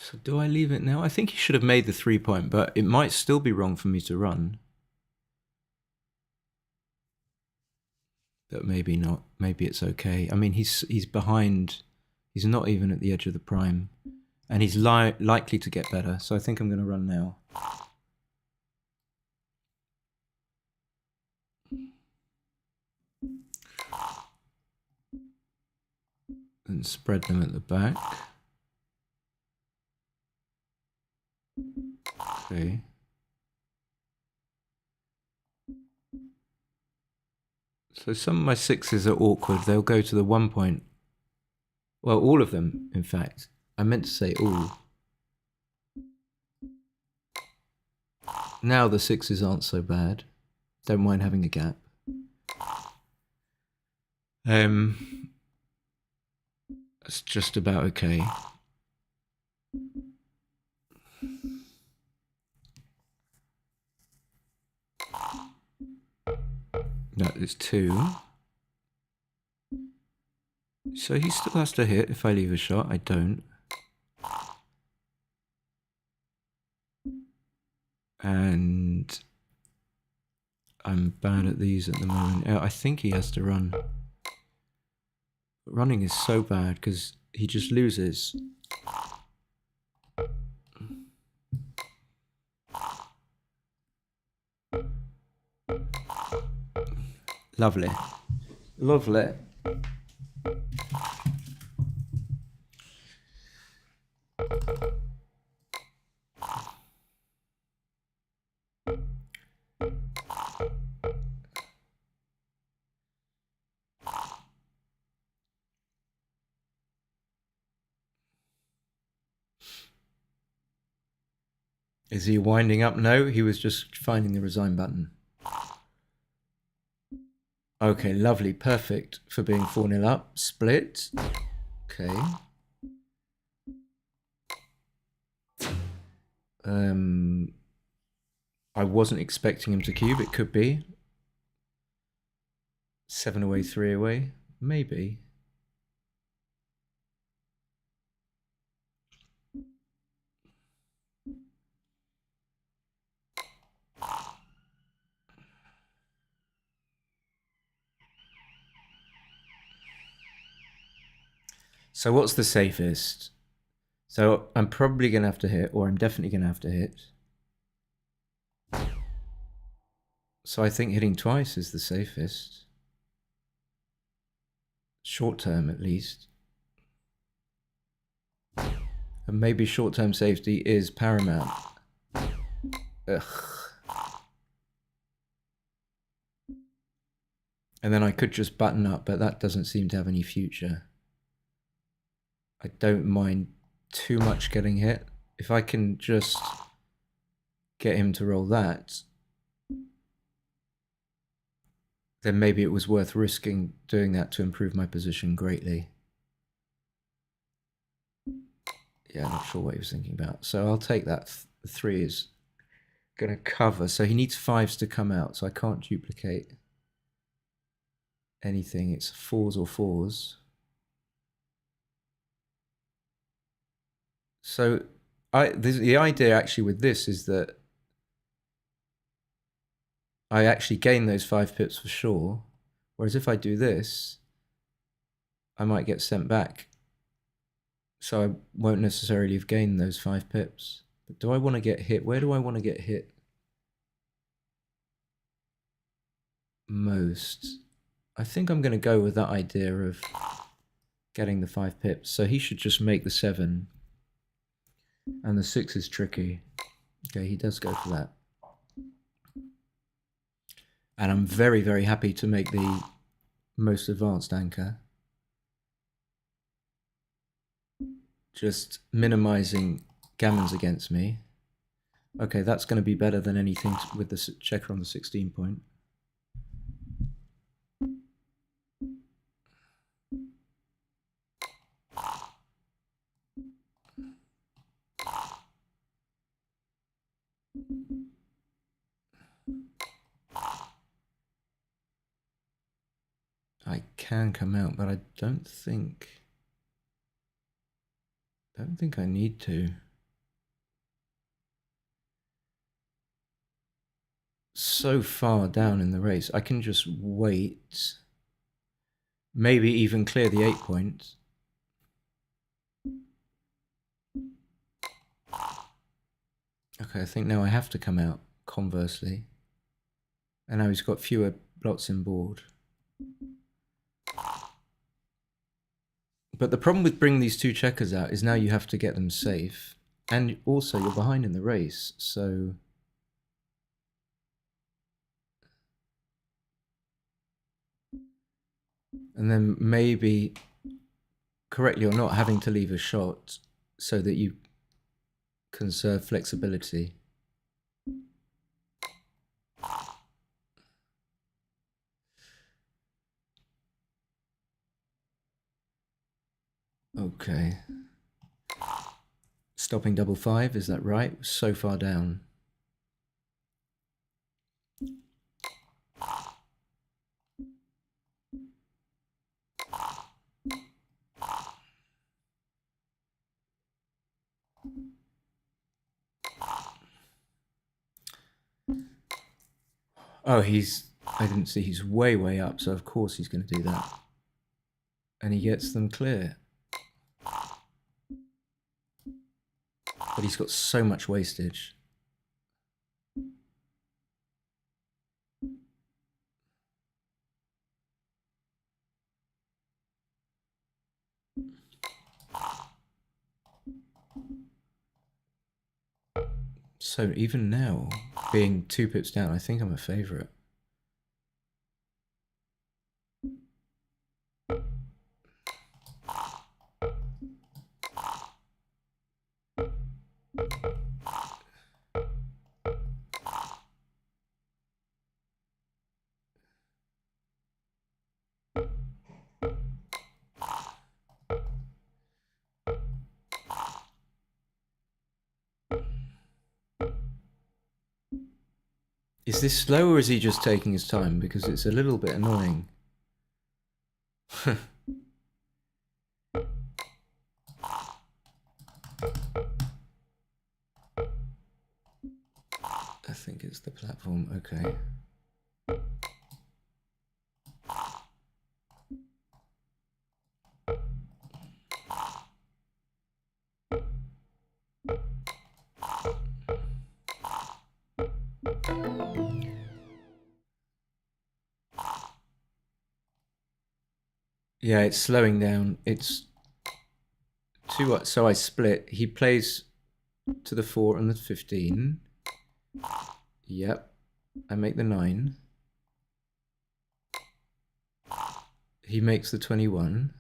So do I leave it now? I think he should have made the 3-point, but it might still be wrong for me to run. But maybe not. Maybe it's okay. I mean, he's behind. He's not even at the edge of the prime. And he's likely to get better. So I think I'm going to run now. And spread them at the back. Okay. So some of my 6s are awkward. They'll go to the 1-point. Well, all of them, in fact. I meant to say all. Now the 6s aren't so bad. Don't mind having a gap. That's just about okay. No, it's 2. So he still has to hit if I leave a shot. I don't. And I'm bad at these at the moment. I think he has to run. Running is so bad because he just loses. Lovely. Lovely. Is he winding up? No, he was just finding the resign button. Okay, lovely. Perfect for being 4-0 up. Split. Okay. I wasn't expecting him to cube. It could be. 7 away, 3 away. Maybe. So what's the safest? So I'm probably going to have to hit, or I'm definitely going to have to hit. So I think hitting twice is the safest. Short term, at least. And maybe short-term safety is paramount. Ugh. And then I could just button up, but that doesn't seem to have any future. I don't mind too much getting hit. If I can just get him to roll that, then maybe it was worth risking doing that to improve my position greatly. Yeah, I'm not sure what he was thinking about. So I'll take that. 3 is going to cover. So he needs 5s to come out, so I can't duplicate anything. It's 4s or 4s. So the idea actually with this is that I actually gain those 5 pips for sure. Whereas if I do this, I might get sent back. So I won't necessarily have gained those 5 pips. But do I want to get hit? Where do I want to get hit most? I think I'm going to go with that idea of getting the 5 pips. So he should just make the 7. And the 6 is tricky. Okay, he does go for that. And I'm very, very happy to make the most advanced anchor. Just minimizing gammons against me. Okay, that's going to be better than anything with the checker on the 16-point. I can come out, but I don't think I need to. so far down in the race. I can just wait. Maybe even clear the 8 points. Okay, I think now I have to come out conversely. And now he's got fewer blots in board. But the problem with bringing these two checkers out is now you have to get them safe. And also you're behind in the race, so... And then maybe, correctly or not, having to leave a shot so that you conserve flexibility. Okay. Stopping double 5, is that right? So far down. Oh, I didn't see, he's way up, so of course he's going to do that. And he gets them clear. But he's got so much wastage. So even now, being 2 pips down, I think I'm a favourite. Is this slow or is he just taking his time? Because it's a little bit annoying. I think it's the platform, okay. Yeah, it's slowing down. It's too, so I split. He plays to the 4 and the 15. Yep. I make the 9. He makes the 21.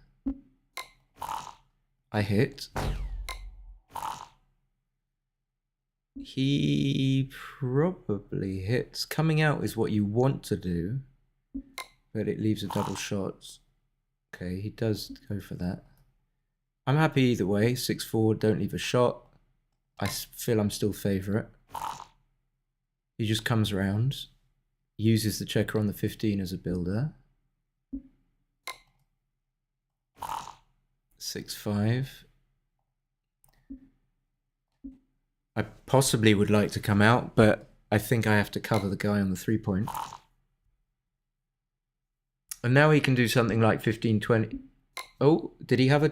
I hit. He probably hits. Coming out is what you want to do, but it leaves a double shot. Okay, he does go for that. I'm happy either way. 6-4, don't leave a shot. I feel I'm still favourite. He just comes around, uses the checker on the 15 as a builder. 6-5. I possibly would like to come out, but I think I have to cover the guy on the 3 point. And now he can do something like 15-20. Oh, did he have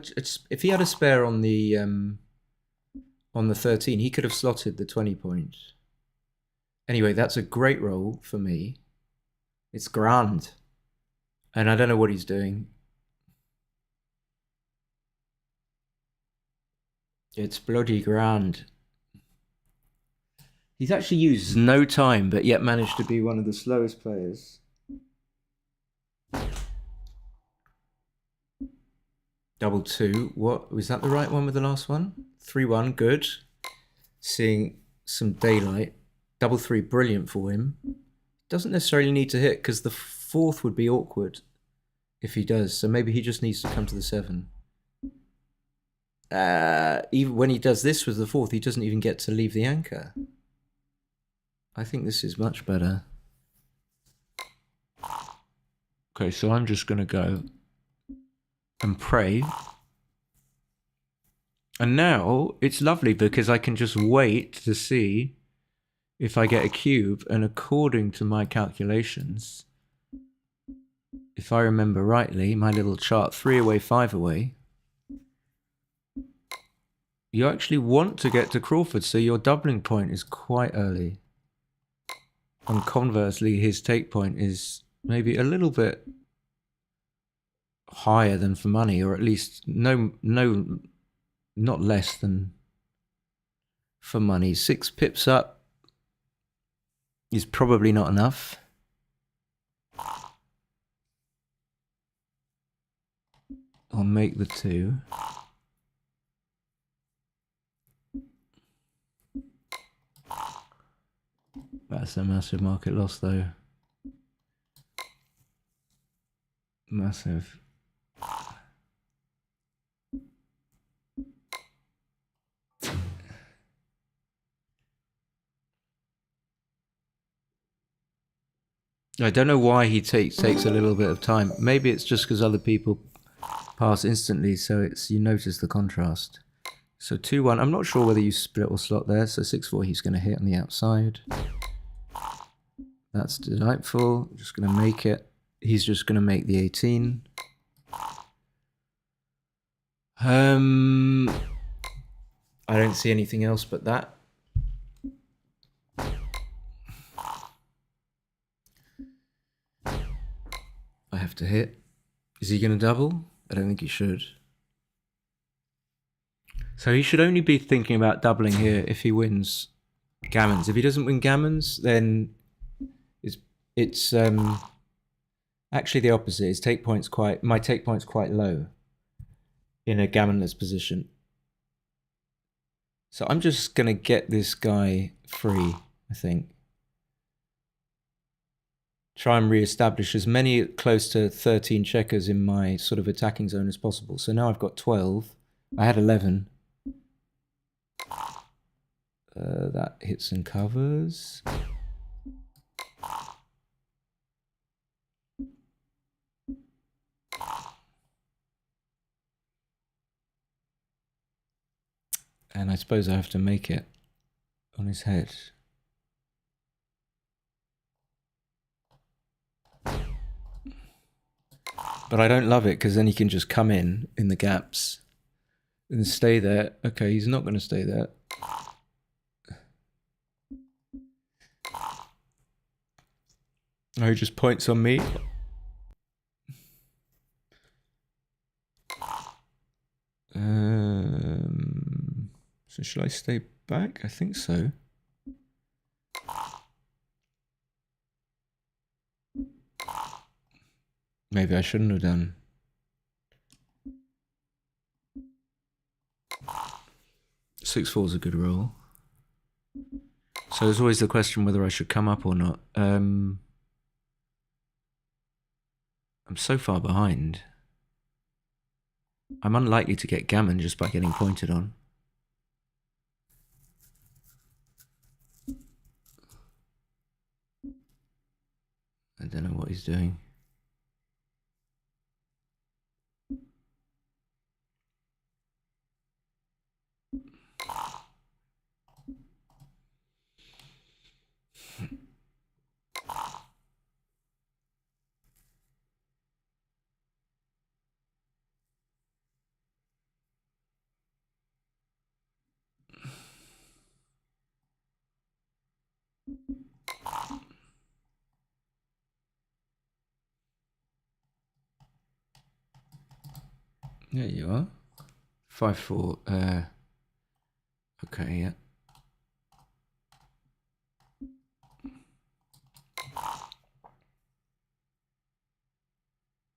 if he had a spare on the 13, he could have slotted the 20 point. Anyway, that's a great roll for me. It's grand. And I don't know what he's doing. It's bloody grand. He's actually used no time, but yet managed to be one of the slowest players. Double 2. What was that? The right one with the last one? 3-1. Good. Seeing some daylight. Double 3. Brilliant for him. Doesn't necessarily need to hit because the 4th would be awkward if he does. So maybe he just needs to come to the 7. Even when he does this with the 4th, he doesn't even get to leave the anchor. I think this is much better. Okay, so I'm just going to go and pray. And now it's lovely because I can just wait to see if I get a cube, and according to my calculations, if I remember rightly, my little chart, 3 away, 5 away, you actually want to get to Crawford, so your doubling point is quite early. And conversely, his take point is maybe a little bit higher than for money, or at least not less than for money. 6 pips up is probably not enough. I'll make the 2. That's a massive market loss, though. Massive. I don't know why he takes a little bit of time. Maybe it's just because other people pass instantly, so it's you notice the contrast. So 2-1. I'm not sure whether you split or slot there. So 6-4 he's going to hit on the outside. That's delightful. Just going to make it. He's just going to make the 18. I don't see anything else but that. I have to hit. Is he going to double? I don't think he should. So he should only be thinking about doubling here if he wins gammons. If he doesn't win gammons, then it's actually the opposite. His take point's my take point's quite low in a gammonless position. So I'm just going to get this guy free, I think. Try and re-establish as many close to 13 checkers in my sort of attacking zone as possible. So now I've got 12. I had 11. That hits and covers. And I suppose I have to make it on his head. But I don't love it because then he can just come in the gaps and stay there. Okay, he's not going to stay there. Oh, he just points on me. So should I stay back? I think so. Maybe I shouldn't have done. 6-4 is a good roll. So there's always the question whether I should come up or not. I'm so far behind. I'm unlikely to get gammon just by getting pointed on. I don't know what he's doing. There you are. 5-4. Okay, yeah.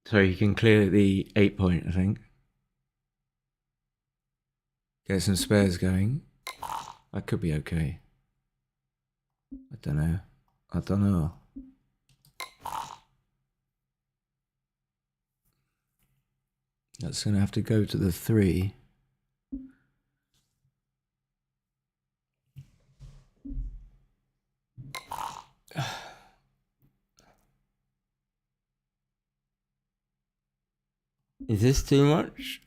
So you can clear the 8 point, I think. Get some spares going. That could be okay. I don't know. I don't know. That's going to have to go to the 3. Is this too much?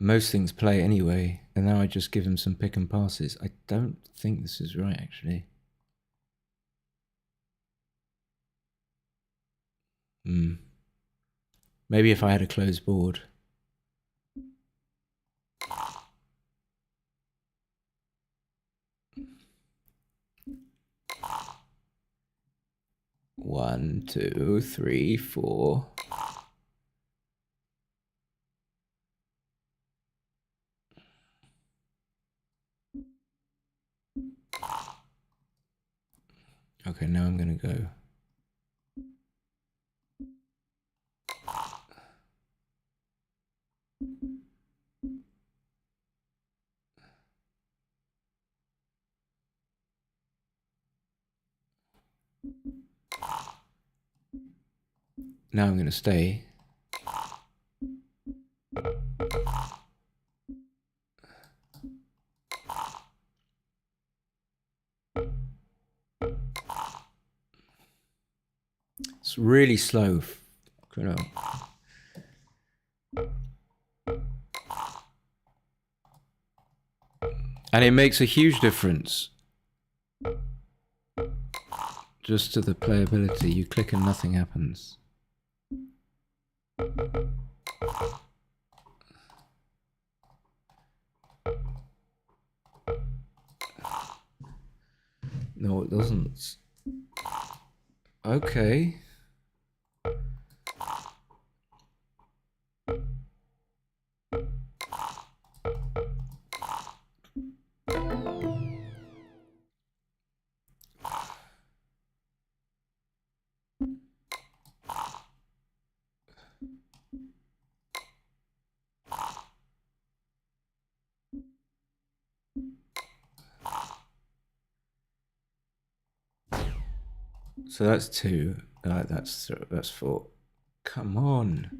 most things play anyway, and now I just give him some pick and passes. I don't think this is right, actually. Maybe if I had a closed board. One, two, three, four. Okay, now I'm gonna go. Now I'm gonna stay. It's really slow. And it makes a huge difference. Just to the playability. You click and nothing happens. No, it doesn't. Okay. So that's 2. That's 4. Come on.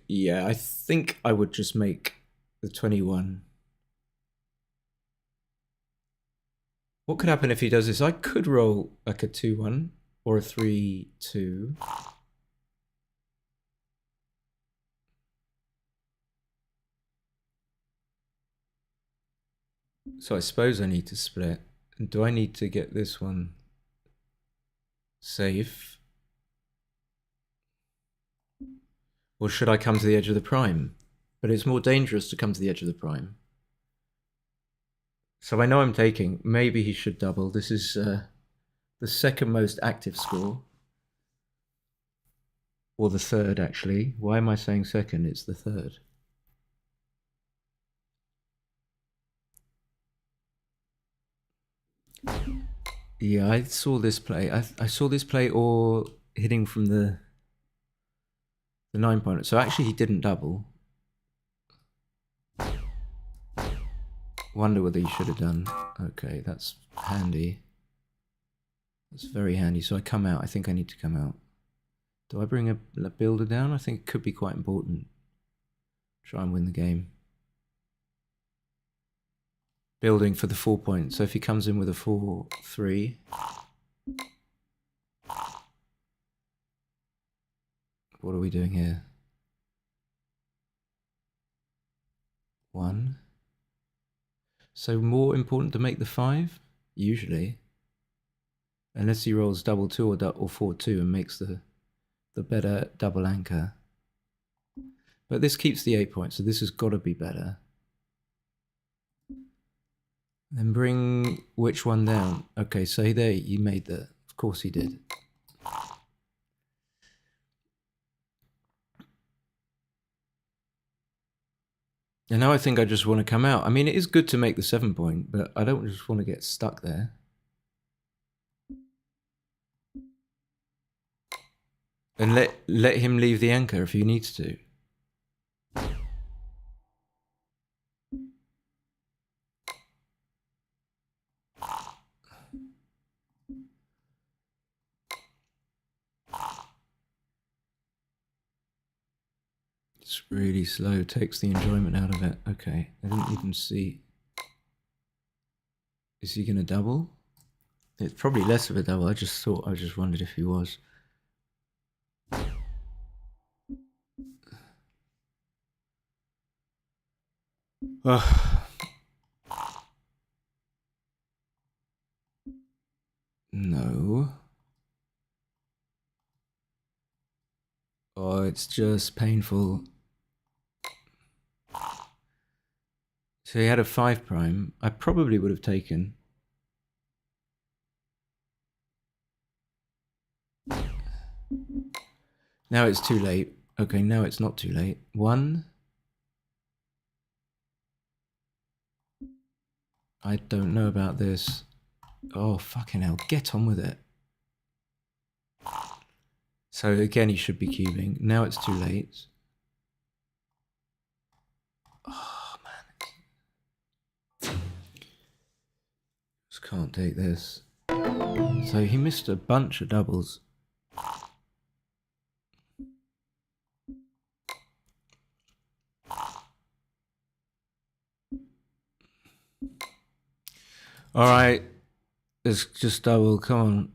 Yeah, I think I would just make the 21. What could happen if he does this? I could roll like a 2-1 or a 3-2. So I suppose I need to split. And do I need to get this one safe? Or should I come to the edge of the prime? But it's more dangerous to come to the edge of the prime. So I know I'm taking. Maybe he should double. This is the second most active score. Or the third, actually. Why am I saying second? It's the third. Yeah, I saw this play. I saw this play or hitting from the 9-pointer. So actually he didn't double. Wonder whether he should have done. Okay, that's handy. That's very handy. So I come out. I think I need to come out. Do I bring a builder down? I think it could be quite important. Try and win the game. Building for the 4 points. So if he comes in with a 4-3. What are we doing here? 1. So more important to make the 5? Usually. Unless he rolls double 2 or 4-2 and makes the better double anchor. But this keeps the 8 points, so this has got to be better. Then bring which one down? Okay, so there you made the... Of course he did. And now I think I just want to come out. I mean, it is good to make the 7 point, but I don't just want to get stuck there. And let him leave the anchor if he needs to. It's really slow, takes the enjoyment out of it. Okay, I didn't even see. Is he going to double? It's probably less of a double. I just wondered if he was. No. Oh, it's just painful. So he had a 5 prime. I probably would have taken. Now it's too late. Okay, now it's not too late. 1. I don't know about this. Oh, fucking hell. Get on with it. So again, he should be cubing. Now it's too late. Oh, man. Just can't take this. So he missed a bunch of doubles. All right. Let's just double. Come on.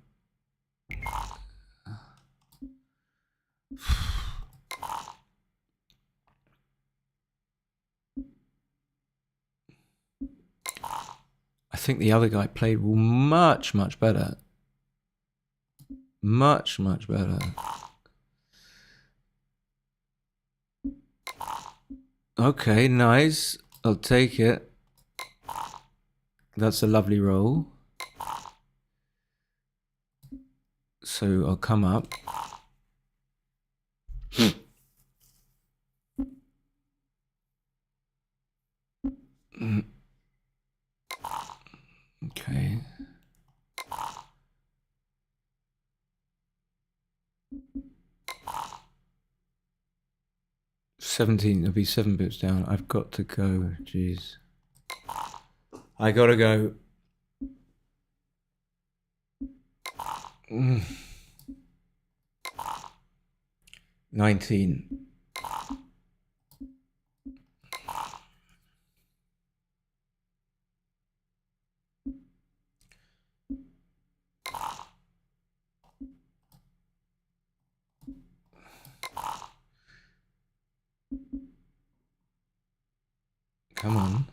I think the other guy played much, much better. Much, much better. Okay, nice. I'll take it. That's a lovely roll. So I'll come up. Okay. It'll be 7 bits down. I've got to go. Jeez. I gotta go. 19. Come on.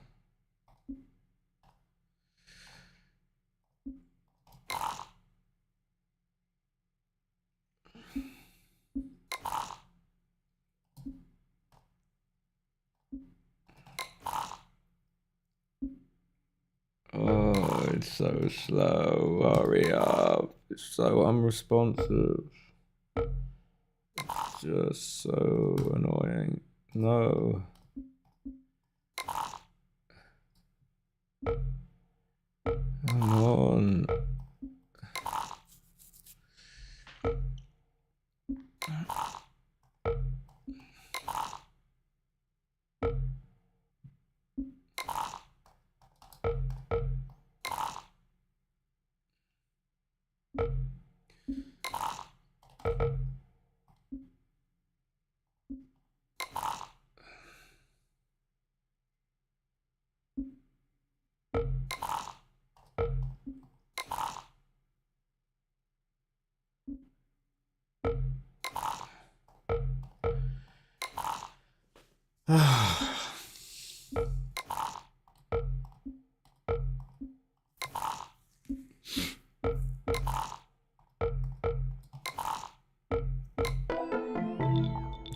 Oh, it's so slow. Hurry up. It's so unresponsive. It's just so annoying. No. Come on.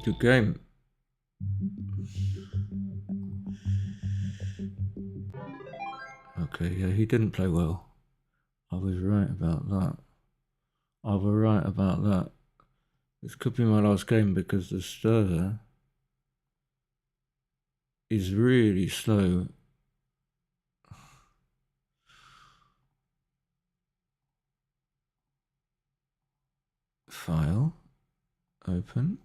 Good game. Okay, yeah, he didn't play well. I was right about that. I was right about that. This could be my last game because the stir is really slow. File. Open.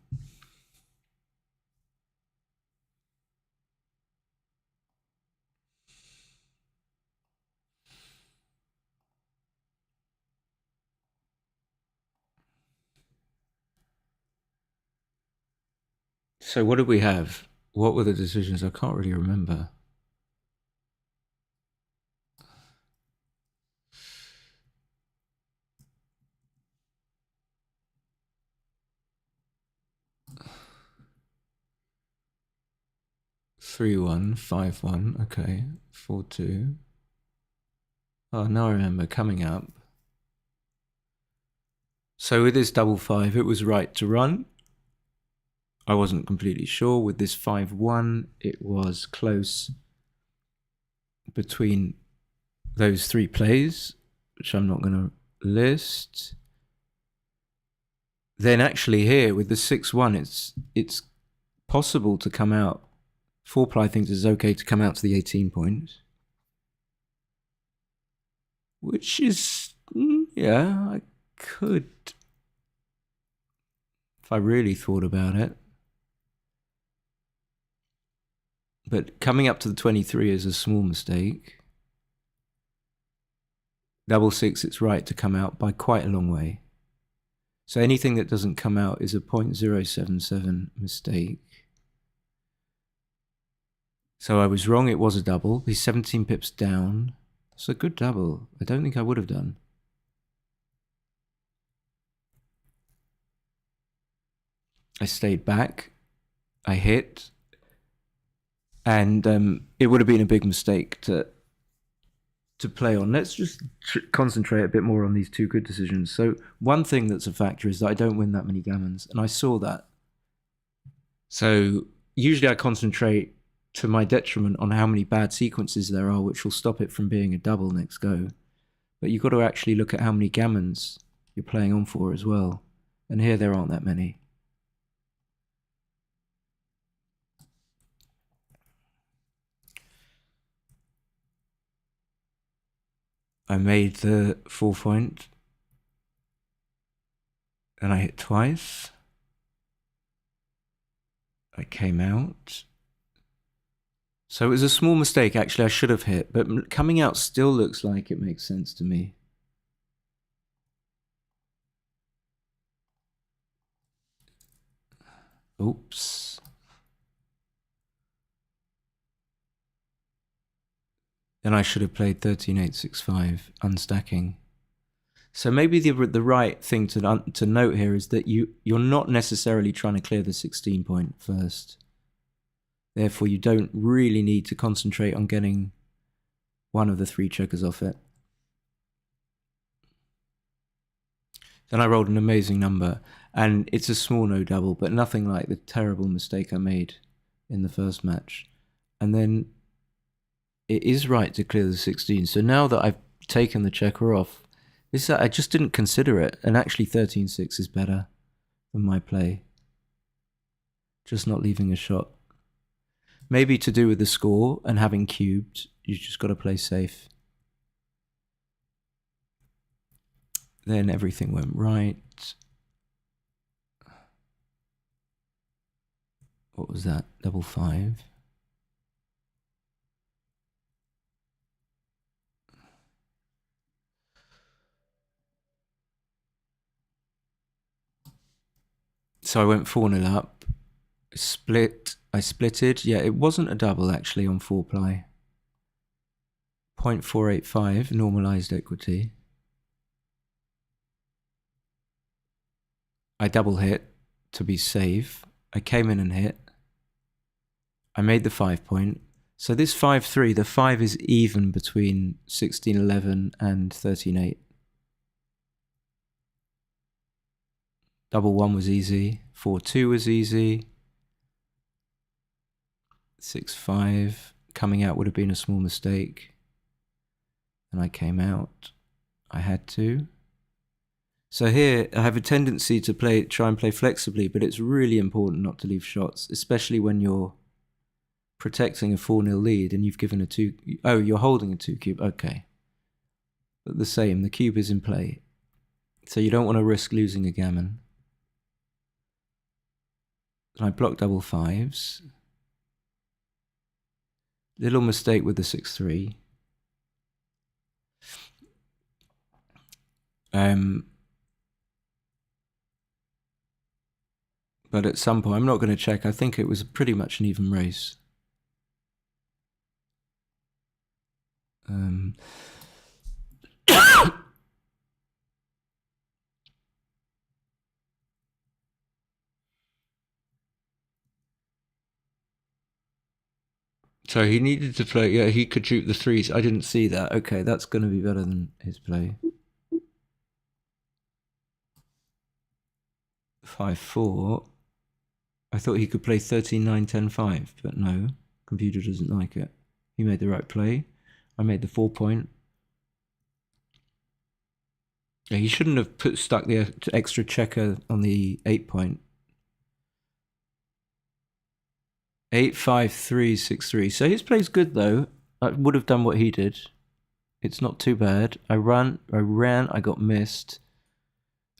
So what did we have? What were the decisions? I can't really remember. 3-1, 5-1, okay, 4-2. Oh, now I remember coming up. So with this double 5, it was right to run. I wasn't completely sure. With this 5-1, it was close between those three plays, which I'm not going to list. Then actually here with the 6-1, it's possible to come out. 4-ply thinks it's okay to come out to the 18 points. Which is, yeah, I could, if I really thought about it. But coming up to the 23 is a small mistake. Double 6, it's right to come out by quite a long way. So anything that doesn't come out is a 0.077 mistake. So I was wrong, it was a double. He's 17 pips down. It's a good double. I don't think I would have done. I stayed back. I hit. And it would have been a big mistake to play on. Let's just concentrate a bit more on these two good decisions. So one thing that's a factor is that I don't win that many gammons, and I saw that. So usually I concentrate to my detriment on how many bad sequences there are, which will stop it from being a double next go. But you've got to actually look at how many gammons you're playing on for as well. And here there aren't that many. I made the 4 point. And I hit twice. I came out. So it was a small mistake, actually. I should have hit. But coming out still looks like it makes sense to me. Oops. Then I should have played 13-8-6-5, unstacking. So maybe the right thing to note here is that you're not necessarily trying to clear the 16 point first. Therefore, you don't really need to concentrate on getting one of the 3 checkers off it. Then I rolled an amazing number, and it's a small no double, but nothing like the terrible mistake I made in the first match. And then it is right to clear the 16. So now that I've taken the checker off, I just didn't consider it, and actually 13-6 is better than my play. Just not leaving a shot. Maybe to do with the score and having cubed, you just got to play safe. Then everything went right. What was that? Double 5. So I went 4-0 up. I splitted. Yeah, it wasn't a double actually on 4-ply. 0.485 normalized equity. I double hit to be safe. I came in and hit. I made the 5 point. So this 5-3, the 5 is even between 16-11 and 13-8. Double 1 was easy. 4-2 was easy. 6-5 coming out would have been a small mistake. And I came out. I had to. So here I have a tendency to try and play flexibly, but it's really important not to leave shots, especially when you're protecting a 4-0 lead and you've given a 2. Oh, you're holding a 2 cube. Okay. But the same, the cube is in play. So you don't want to risk losing a gammon. And I block double 5s. Little mistake with the 6-3. But at some point, I'm not going to check. I think it was pretty much an even race. So he needed to play. Yeah, he could shoot the threes. I didn't see that. Okay, that's going to be better than his play. 5-4. I thought he could play 13-9-10-5, but no, computer doesn't like it. He made the right play. I made the 4-point. Yeah, he shouldn't have stuck the extra checker on the 8-point. 8-5-3-6-3. So his play's good though. I would have done what he did. It's not too bad. I ran, I got missed.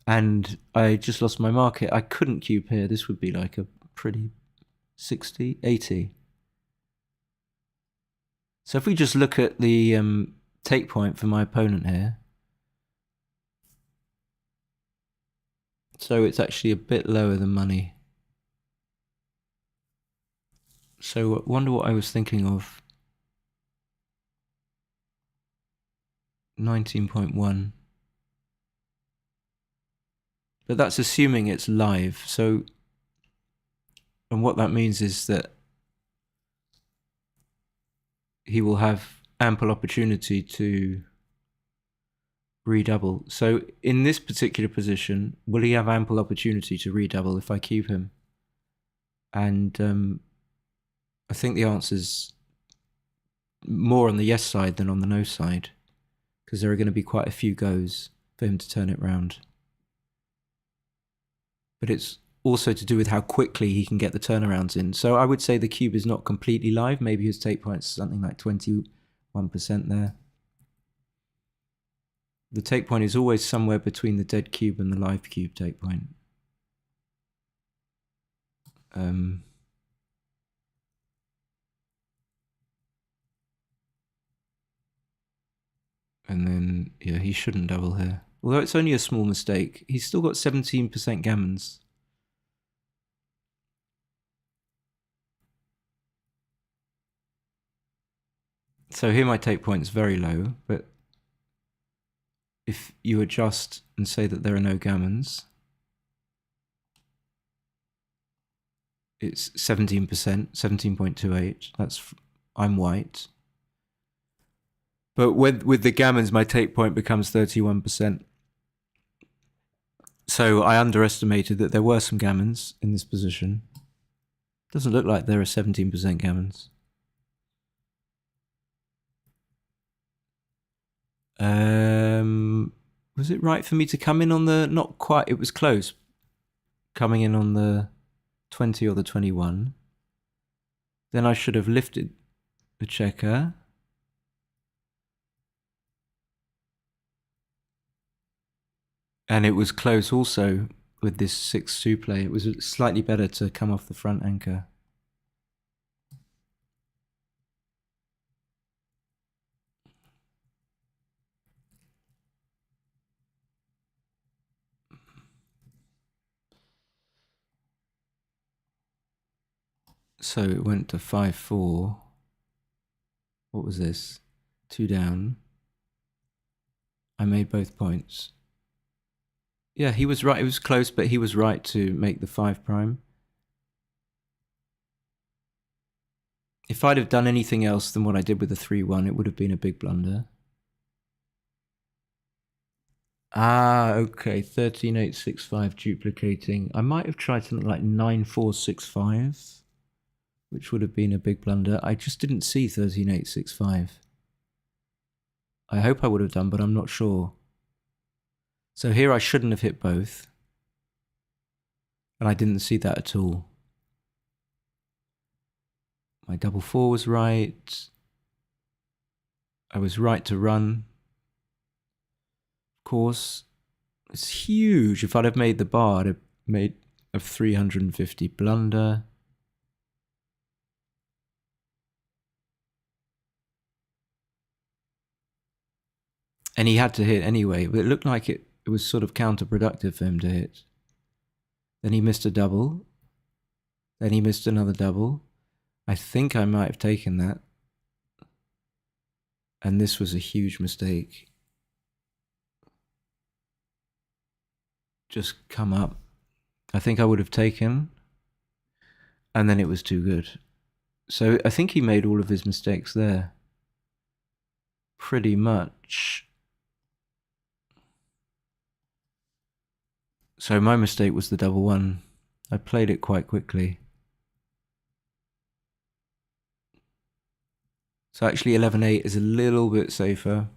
And I just lost my market. I couldn't cube here. This would be like a pretty 60, 80. So if we just look at the take point for my opponent here. So it's actually a bit lower than money. So I wonder what I was thinking of. 19.1. But that's assuming it's live. So, and what that means is that he will have ample opportunity to redouble. So in this particular position, will he have ample opportunity to redouble if I cube him? And I think the answer's more on the yes side than on the no side, because there are going to be quite a few goes for him to turn it round. But it's also to do with how quickly he can get the turnarounds in. So I would say the cube is not completely live. Maybe his take point's something like 21% there. The take point is always somewhere between the dead cube and the live cube take point. And then, yeah, he shouldn't double here. Although it's only a small mistake. He's still got 17% gammons. So here my take point is very low, but if you adjust and say that there are no gammons, it's 17%, 17.28. I'm white. But with the gammons, my take point becomes 31%. So I underestimated that there were some gammons in this position. Doesn't look like there are 17% gammons. Was it right for me to come in on the, not quite, it was close, coming in on the 20 or the 21. Then I should have lifted the checker. And it was close also with this 6-2 play. It was slightly better to come off the front anchor. So it went to 5-4. What was this? 2 down. I made both points. Yeah, he was right. It was close, but he was right to make the 5 prime. If I'd have done anything else than what I did with the 3-1, it would have been a big blunder. Ah, okay. 13-8-6-5 duplicating. I might have tried something like 9-4-6-5, which would have been a big blunder. I just didn't see 13-8-6-5. I hope I would have done, but I'm not sure. So here I shouldn't have hit both. And I didn't see that at all. My double 4 was right. I was right to run. Of course, it's huge. If I'd have made the bar, I'd have made a 350 blunder. And he had to hit anyway, but it looked like it was sort of counterproductive for him to hit. Then he missed a double. Then he missed another double. I think I might have taken that. And this was a huge mistake. Just come up. I think I would have taken. And then it was too good. So I think he made all of his mistakes there. Pretty much. So my mistake was the double one. I played it quite quickly. So actually 11-8 is a little bit safer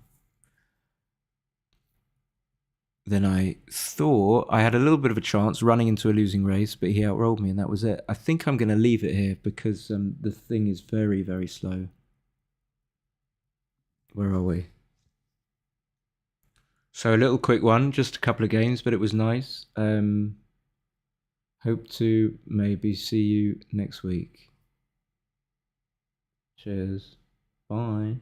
than I thought. I had a little bit of a chance running into a losing race, but he outrolled me and that was it. I think I'm going to leave it here because the thing is very, very slow. Where are we? So a little quick one, just a couple of games, but it was nice. Hope to maybe see you next week. Cheers. Bye.